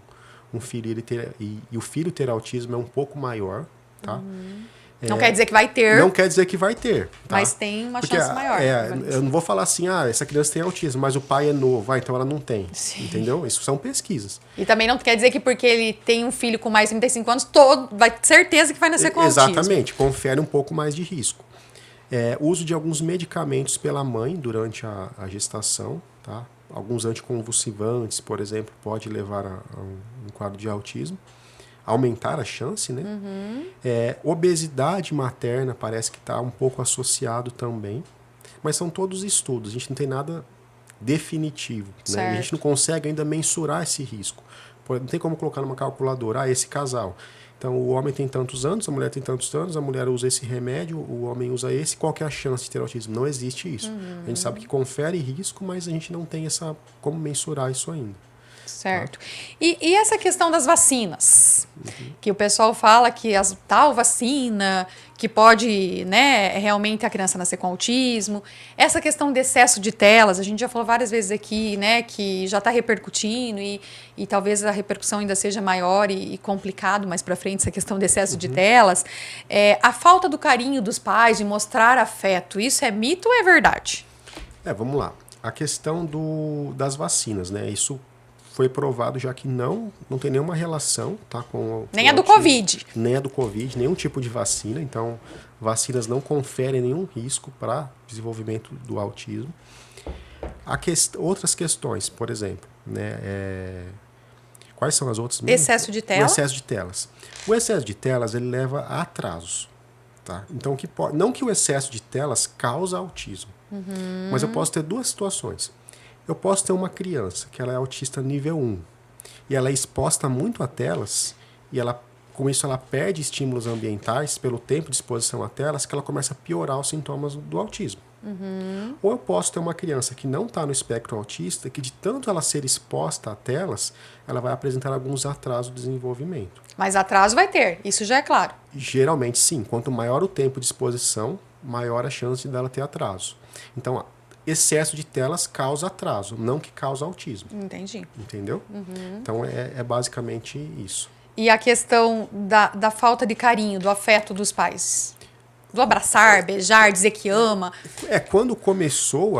filho e o filho ter autismo é um pouco maior, tá? Não quer dizer que vai ter, Não quer dizer que vai ter, tá? mas tem uma Porque, chance maior. eu não vou falar assim, essa criança tem autismo, mas o pai é novo, então ela não tem. Sim. Entendeu? Isso são pesquisas. E também não quer dizer que porque ele tem um filho com mais de 35 anos, vai ter certeza que vai nascer com autismo. Exatamente, confere um pouco mais de risco. Uso de alguns medicamentos pela mãe durante a gestação, tá? Alguns anticonvulsivantes, por exemplo, pode levar a um quadro de autismo. Aumentar a chance, né? Obesidade materna parece que está um pouco associado também. Mas são todos estudos, a gente não tem nada definitivo. Né? A gente não consegue ainda mensurar esse risco. Não tem como colocar numa calculadora, esse casal. Então, o homem tem tantos anos, a mulher tem tantos anos, a mulher usa esse remédio, o homem usa esse, qual que é a chance de ter autismo? Não existe isso. A gente sabe que confere risco, mas a gente não tem como mensurar isso ainda. Certo. E essa questão das vacinas? Que o pessoal fala que tal vacina que pode, né, realmente a criança nascer com autismo. Essa questão de excesso de telas, a gente já falou várias vezes aqui, né, que já está repercutindo e talvez a repercussão ainda seja maior e complicado mais para frente essa questão de excesso de telas. A falta do carinho dos pais, de mostrar afeto, isso é mito ou é verdade? Vamos lá. A questão das vacinas, né? Isso foi provado já que não tem nenhuma relação, tá, com nem a do Covid. Nem a do Covid, nenhum tipo de vacina. Então, vacinas não conferem nenhum risco para desenvolvimento do autismo. Outras questões, por exemplo, né, quais são as outras mesmo? Excesso de telas. O excesso de telas. O excesso de telas ele leva a atrasos. Tá? Então, não que o excesso de telas causa autismo, mas eu posso ter duas situações. Eu posso ter uma criança que ela é autista nível 1 e ela é exposta muito a telas e com isso ela perde estímulos ambientais pelo tempo de exposição a telas que ela começa a piorar os sintomas do autismo. Ou eu posso ter uma criança que não está no espectro autista que de tanto ela ser exposta a telas, ela vai apresentar alguns atrasos do desenvolvimento. Mas atraso vai ter, isso já é claro. Geralmente sim, quanto maior o tempo de exposição, maior a chance dela ter atraso. Então, excesso de telas causa atraso, não que causa autismo. Entendi. Entendeu? Então, é basicamente isso. E a questão da falta de carinho, do afeto dos pais? Do abraçar, beijar, dizer que ama? Quando começou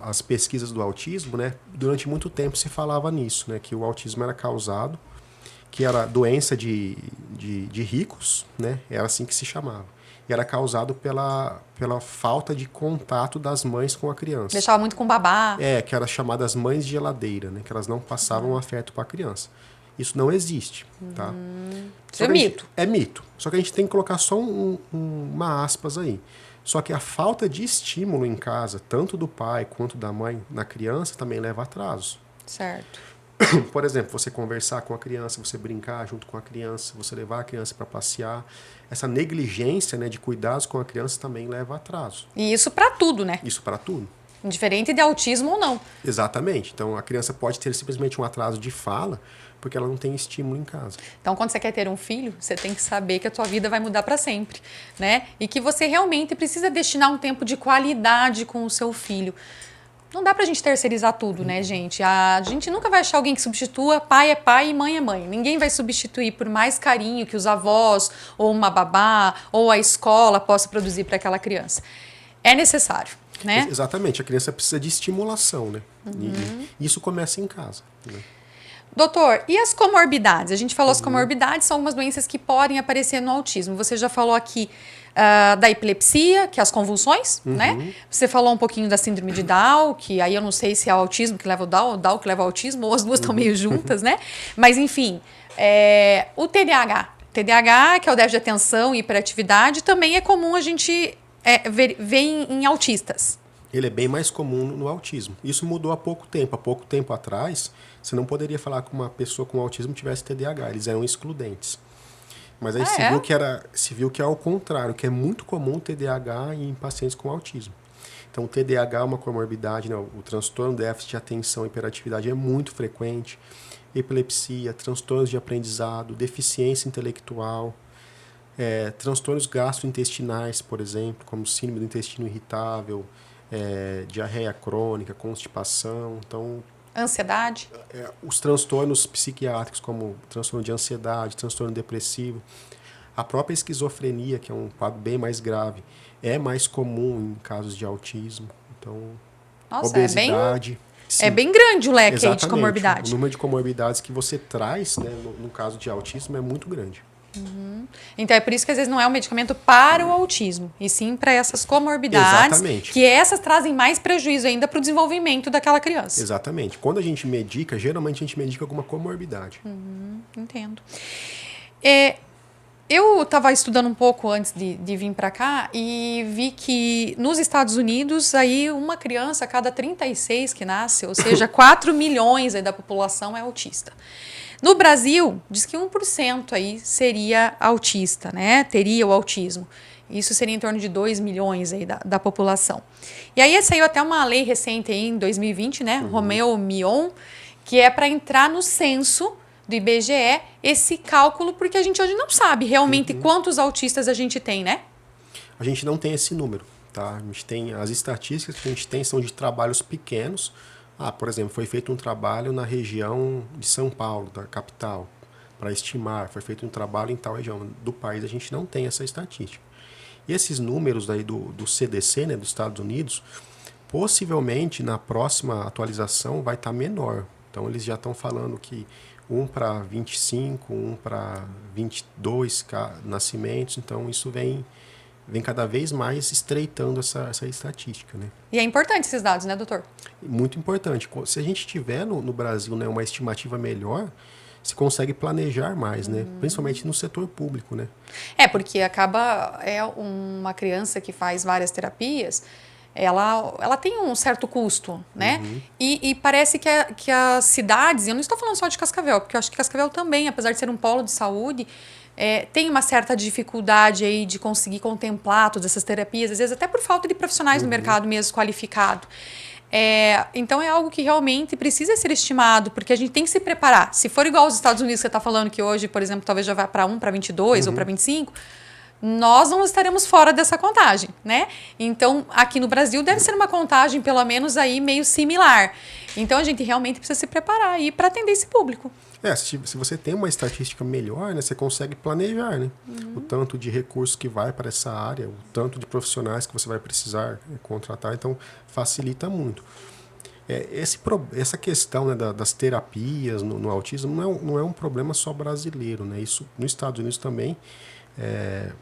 as pesquisas do autismo, né, durante muito tempo se falava nisso, né, que o autismo era causado, que era doença de ricos, né, era assim que se chamava. E era causado pela falta de contato das mães com a criança. Deixava muito com babá. Que eram chamadas mães de geladeira, né? Que elas não passavam afeto para a criança. Isso não existe, tá? Isso é mito. É mito. Só que a gente tem que colocar só uma aspas aí. Só que a falta de estímulo em casa, tanto do pai quanto da mãe na criança, também leva a atraso. Certo. Por exemplo, você conversar com a criança, você brincar junto com a criança, você levar a criança para passear. Essa negligência, né, de cuidados com a criança também leva a atraso. E isso para tudo, né? Isso para tudo. Indiferente de autismo ou não. Exatamente. Então, a criança pode ter simplesmente um atraso de fala porque ela não tem estímulo em casa. Então, quando você quer ter um filho, você tem que saber que a tua vida vai mudar para sempre, né? E que você realmente precisa destinar um tempo de qualidade com o seu filho. Não dá pra gente terceirizar tudo, né, gente? A gente nunca vai achar alguém que substitua pai é pai e mãe é mãe. Ninguém vai substituir por mais carinho que os avós, ou uma babá, ou a escola possa produzir para aquela criança. É necessário, né? Exatamente. A criança precisa de estimulação, né? E isso começa em casa, né? Doutor, e as comorbidades? A gente falou as comorbidades são algumas doenças que podem aparecer no autismo. Você já falou aqui da epilepsia, que é as convulsões, né? Você falou um pouquinho da síndrome de Down, que aí eu não sei se é o autismo que leva o Down, ou o Down que leva o autismo, ou as duas estão meio juntas, né? Mas, enfim, o TDAH. TDAH, que é o déficit de atenção e hiperatividade, também é comum a gente ver em autistas. Ele é bem mais comum no autismo. Isso mudou há pouco tempo. Há pouco tempo atrás, você não poderia falar que uma pessoa com autismo tivesse TDAH. Eles eram excludentes. Mas aí se viu que é ao contrário, que é muito comum o TDAH em pacientes com autismo. Então, o TDAH é uma comorbidade, né? O transtorno déficit de atenção e hiperatividade é muito frequente. Epilepsia, transtornos de aprendizado, deficiência intelectual, transtornos gastrointestinais, por exemplo, como síndrome do intestino irritável, diarreia crônica, constipação. Então, Ansiedade. os transtornos psiquiátricos, como transtorno de ansiedade, transtorno depressivo, a própria esquizofrenia, que é um quadro bem mais grave, é mais comum em casos de autismo. Então, Nossa, obesidade. É bem grande o leque aí de Exatamente. comorbidade. O número de comorbidades que você traz, né, no caso de autismo é muito grande. Então é por isso que às vezes não é um medicamento para o autismo, e sim para essas comorbidades, Exatamente. que essas trazem mais prejuízo ainda para o desenvolvimento daquela criança. Exatamente. Quando a gente medica, geralmente a gente medica alguma comorbidade. Entendo. Eu estava estudando um pouco antes de vir para cá e vi que nos Estados Unidos, aí uma criança a cada 36 que nasce, ou seja, 4 milhões aí da população é autista. No Brasil, diz que 1% aí seria autista, né? Teria o autismo. Isso seria em torno de 2 milhões aí da população. E aí saiu até uma lei recente aí em 2020, né? Romeu-Mion, que é para entrar no censo do IBGE esse cálculo, porque a gente hoje não sabe realmente quantos autistas a gente tem, né? A gente não tem esse número, tá? A gente tem as estatísticas que a gente tem são de trabalhos pequenos. Por exemplo, foi feito um trabalho na região de São Paulo, da capital, para estimar. Foi feito um trabalho em tal região do país, a gente não tem essa estatística. E esses números aí do CDC, né, dos Estados Unidos, possivelmente na próxima atualização vai estar menor. Então eles já estão falando que 1 para 25, 1 para 22 nascimentos, então isso vem cada vez mais estreitando essa estatística, né? E é importante esses dados, né, doutor? Muito importante. Se a gente tiver no Brasil, né, uma estimativa melhor, se consegue planejar mais, né? Principalmente no setor público, né? Porque uma criança que faz várias terapias, ela tem um certo custo, né? E parece que as cidades, eu não estou falando só de Cascavel, porque eu acho que Cascavel também, apesar de ser um polo de saúde, tem uma certa dificuldade aí de conseguir contemplar todas essas terapias, às vezes até por falta de profissionais no mercado mesmo qualificado. Então é algo que realmente precisa ser estimado, porque a gente tem que se preparar. Se for igual aos Estados Unidos, que você está falando que hoje, por exemplo, talvez já vá para 1 para 22 ou para 25, nós não estaremos fora dessa contagem, né? Então, aqui no Brasil deve ser uma contagem, pelo menos, aí meio similar. Então, a gente realmente precisa se preparar aí para atender esse público. Se você tem uma estatística melhor, né, você consegue planejar, né? O tanto de recursos que vai para essa área, o tanto de profissionais que você vai precisar contratar, então facilita muito. Essa questão, né, das terapias no autismo não é um problema só brasileiro, né? Isso nos Estados Unidos também.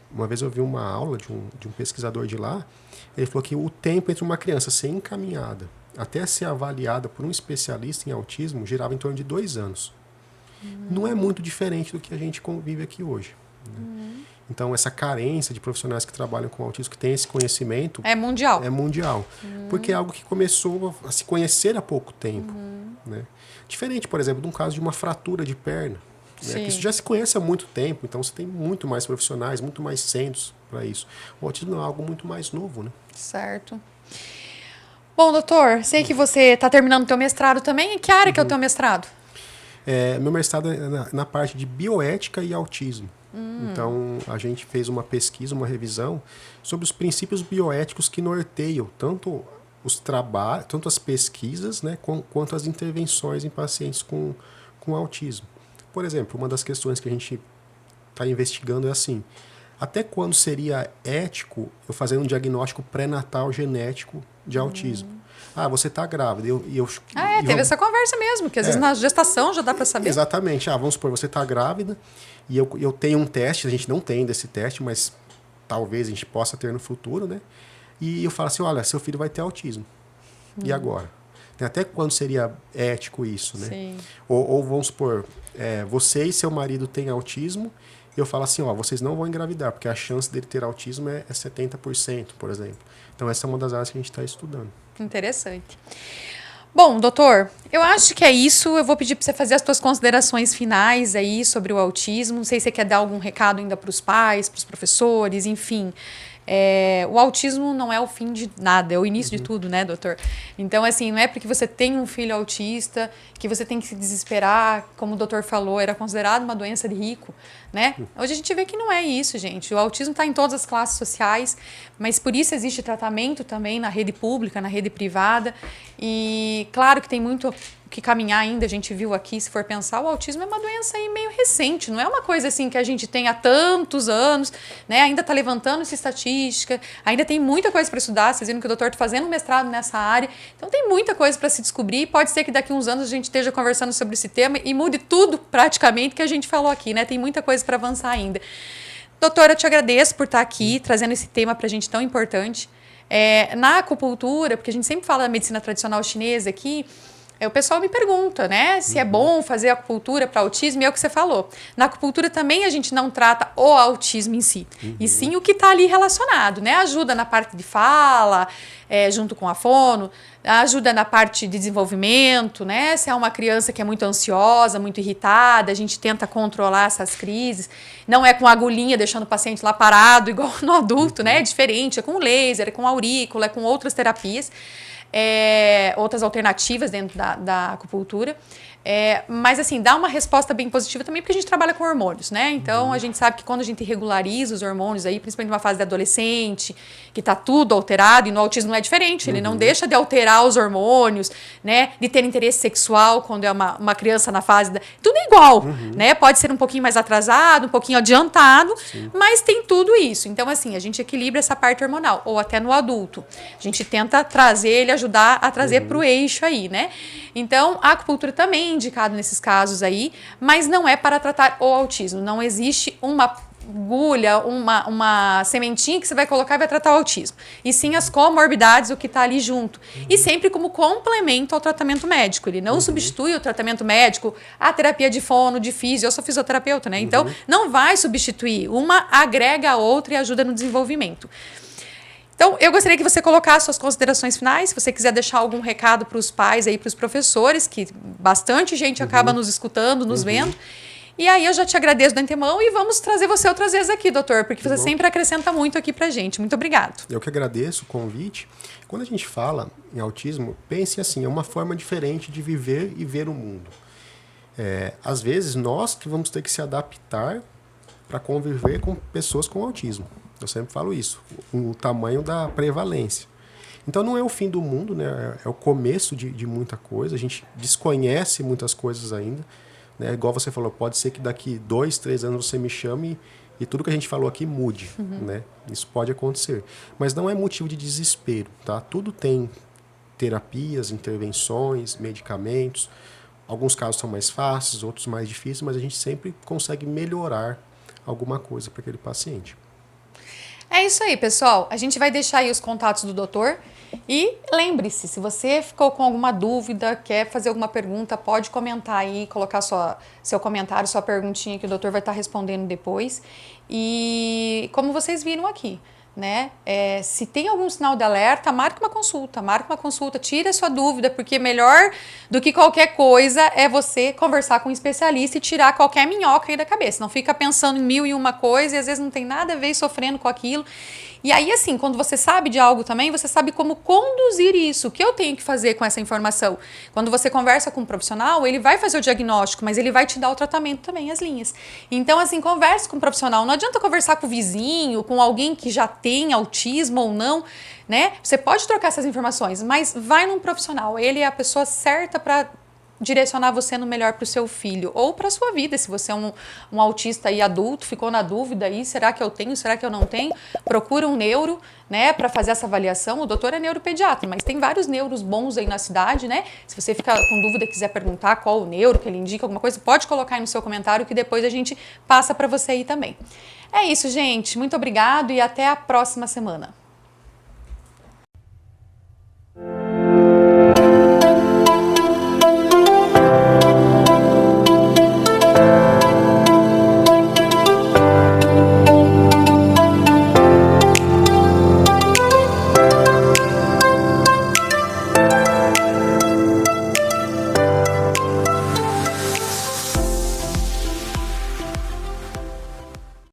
Uma vez eu vi uma aula de um pesquisador de lá, ele falou que o tempo entre uma criança ser encaminhada até ser avaliada por um especialista em autismo girava em torno de 2 anos. Não é muito diferente do que a gente convive aqui hoje, né? Então, essa carência de profissionais que trabalham com autismo, que têm esse conhecimento... É mundial. É mundial. Porque é algo que começou a se conhecer há pouco tempo, né? Diferente, por exemplo, de um caso de uma fratura de perna, né? Que isso já se conhece há muito tempo, então você tem muito mais profissionais, muito mais centros para isso. O autismo é algo muito mais novo, né? Certo. Bom, doutor, sei que você está terminando o teu mestrado também. Em que área que é o teu mestrado? Meu mestrado é na parte de bioética e autismo. Então, a gente fez uma pesquisa, uma revisão sobre os princípios bioéticos que norteiam tanto as pesquisas, né, quanto as intervenções em pacientes com autismo. Por exemplo, uma das questões que a gente está investigando é assim: até quando seria ético eu fazer um diagnóstico pré-natal genético de autismo? Você está grávida. Teve essa conversa mesmo, que às vezes na gestação já dá para saber. Exatamente. Vamos supor, você está grávida e eu tenho um teste, a gente não tem desse teste, mas talvez a gente possa ter no futuro, né? E eu falo assim, olha, seu filho vai ter autismo. E agora? Até quando seria ético isso, né? Sim. Ou vamos supor, você e seu marido têm autismo, e eu falo assim, vocês não vão engravidar, porque a chance dele ter autismo é 70%, por exemplo. Então, essa é uma das áreas que a gente está estudando. Interessante. Bom, doutor, eu acho que é isso. Eu vou pedir para você fazer as suas considerações finais aí sobre o autismo. Não sei se você quer dar algum recado ainda para os pais, para os professores, enfim. O autismo não é o fim de nada, é o início de tudo, né, doutor? Então, assim, não é porque você tem um filho autista que você tem que se desesperar. Como o doutor falou, era considerado uma doença de rico, né? Hoje a gente vê que não é isso, gente. O autismo está em todas as classes sociais, mas por isso existe tratamento também na rede pública, na rede privada. E claro que tem muito que caminhar ainda, a gente viu aqui, se for pensar, o autismo é uma doença aí meio recente, não é uma coisa assim que a gente tem há tantos anos, né? Ainda está levantando essa estatística, ainda tem muita coisa para estudar, vocês viram que o doutor está fazendo um mestrado nessa área, então tem muita coisa para se descobrir, pode ser que daqui a uns anos a gente esteja conversando sobre esse tema e mude tudo praticamente que a gente falou aqui, né? Tem muita coisa para avançar ainda. Doutora, eu te agradeço por estar aqui, trazendo esse tema para a gente tão importante. Na acupuntura, porque a gente sempre fala da medicina tradicional chinesa aqui, o pessoal me pergunta, né, se é bom fazer acupuntura para autismo, e é o que você falou. Na acupuntura também a gente não trata o autismo em si, e sim o que está ali relacionado, né? Ajuda na parte de fala, junto com a fono, ajuda na parte de desenvolvimento, né? Se é uma criança que é muito ansiosa, muito irritada, a gente tenta controlar essas crises. Não é com agulhinha, deixando o paciente lá parado, igual no adulto, né? É diferente, é com laser, é com aurícula, é com outras terapias. Outras alternativas dentro da acupuntura. Mas assim, dá uma resposta bem positiva também, porque a gente trabalha com hormônios, né? Então, a gente sabe que quando a gente regulariza os hormônios aí, principalmente numa fase de adolescente, que tá tudo alterado, e no autismo não é diferente, ele não deixa de alterar os hormônios, né? De ter interesse sexual quando é uma criança na fase tudo é igual, né? Pode ser um pouquinho mais atrasado, um pouquinho adiantado, mas tem tudo isso. Então, assim, a gente equilibra essa parte hormonal, ou até no adulto. A gente tenta trazer ele, ajudar a trazer para o eixo aí, né? Então, a acupuntura também é indicado nesses casos aí, mas não é para tratar o autismo. Não existe uma agulha, uma sementinha que você vai colocar e vai tratar o autismo. E sim as comorbidades, o que está ali junto. E sempre como complemento ao tratamento médico. Ele não substitui o tratamento médico, a terapia de fono, de físio. Eu sou fisioterapeuta, né? Então, não vai substituir. Uma agrega a outra e ajuda no desenvolvimento. Então, eu gostaria que você colocasse suas considerações finais, se você quiser deixar algum recado para os pais aí, para os professores, que bastante gente acaba nos escutando, nos vendo. E aí eu já te agradeço de antemão e vamos trazer você outras vezes aqui, doutor, porque você sempre acrescenta muito aqui pra gente. Muito obrigado. Eu que agradeço o convite. Quando a gente fala em autismo, pense assim, é uma forma diferente de viver e ver o mundo. Às vezes, nós que vamos ter que se adaptar para conviver com pessoas com autismo. Eu sempre falo isso, o tamanho da prevalência. Então não é o fim do mundo, né? É o começo de muita coisa, a gente desconhece muitas coisas ainda. Né? Igual você falou, pode ser que daqui 2, 3 anos você me chame e tudo que a gente falou aqui mude. Né? Isso pode acontecer. Mas não é motivo de desespero. Tá? Tudo tem terapias, intervenções, medicamentos. Alguns casos são mais fáceis, outros mais difíceis, mas a gente sempre consegue melhorar alguma coisa para aquele paciente. É isso aí, pessoal. A gente vai deixar aí os contatos do doutor. E lembre-se, se você ficou com alguma dúvida, quer fazer alguma pergunta, pode comentar aí, colocar seu comentário, sua perguntinha que o doutor vai estar respondendo depois. E como vocês viram aqui, né? Se tem algum sinal de alerta, marque uma consulta, tire a sua dúvida, porque melhor do que qualquer coisa é você conversar com um especialista e tirar qualquer minhoca aí da cabeça. Não fica pensando em 1001 coisa e às vezes não tem nada a ver e sofrendo com aquilo. E aí, assim, quando você sabe de algo também, você sabe como conduzir isso. O que eu tenho que fazer com essa informação? Quando você conversa com um profissional, ele vai fazer o diagnóstico, mas ele vai te dar o tratamento também, as linhas. Então, assim, converse com um profissional. Não adianta conversar com o vizinho, com alguém que já tem autismo ou não, né? Você pode trocar essas informações, mas vai num profissional. Ele é a pessoa certa para direcionar você no melhor para o seu filho ou para a sua vida. Se você é um autista aí adulto, ficou na dúvida aí, será que eu tenho, será que eu não tenho? Procura um neuro, né, para fazer essa avaliação. O doutor é neuropediatra, mas tem vários neuros bons aí na cidade, né? Se você ficar com dúvida e quiser perguntar qual o neuro que ele indica, alguma coisa, pode colocar aí no seu comentário que depois a gente passa para você aí também. É isso, gente. Muito obrigado e até a próxima semana.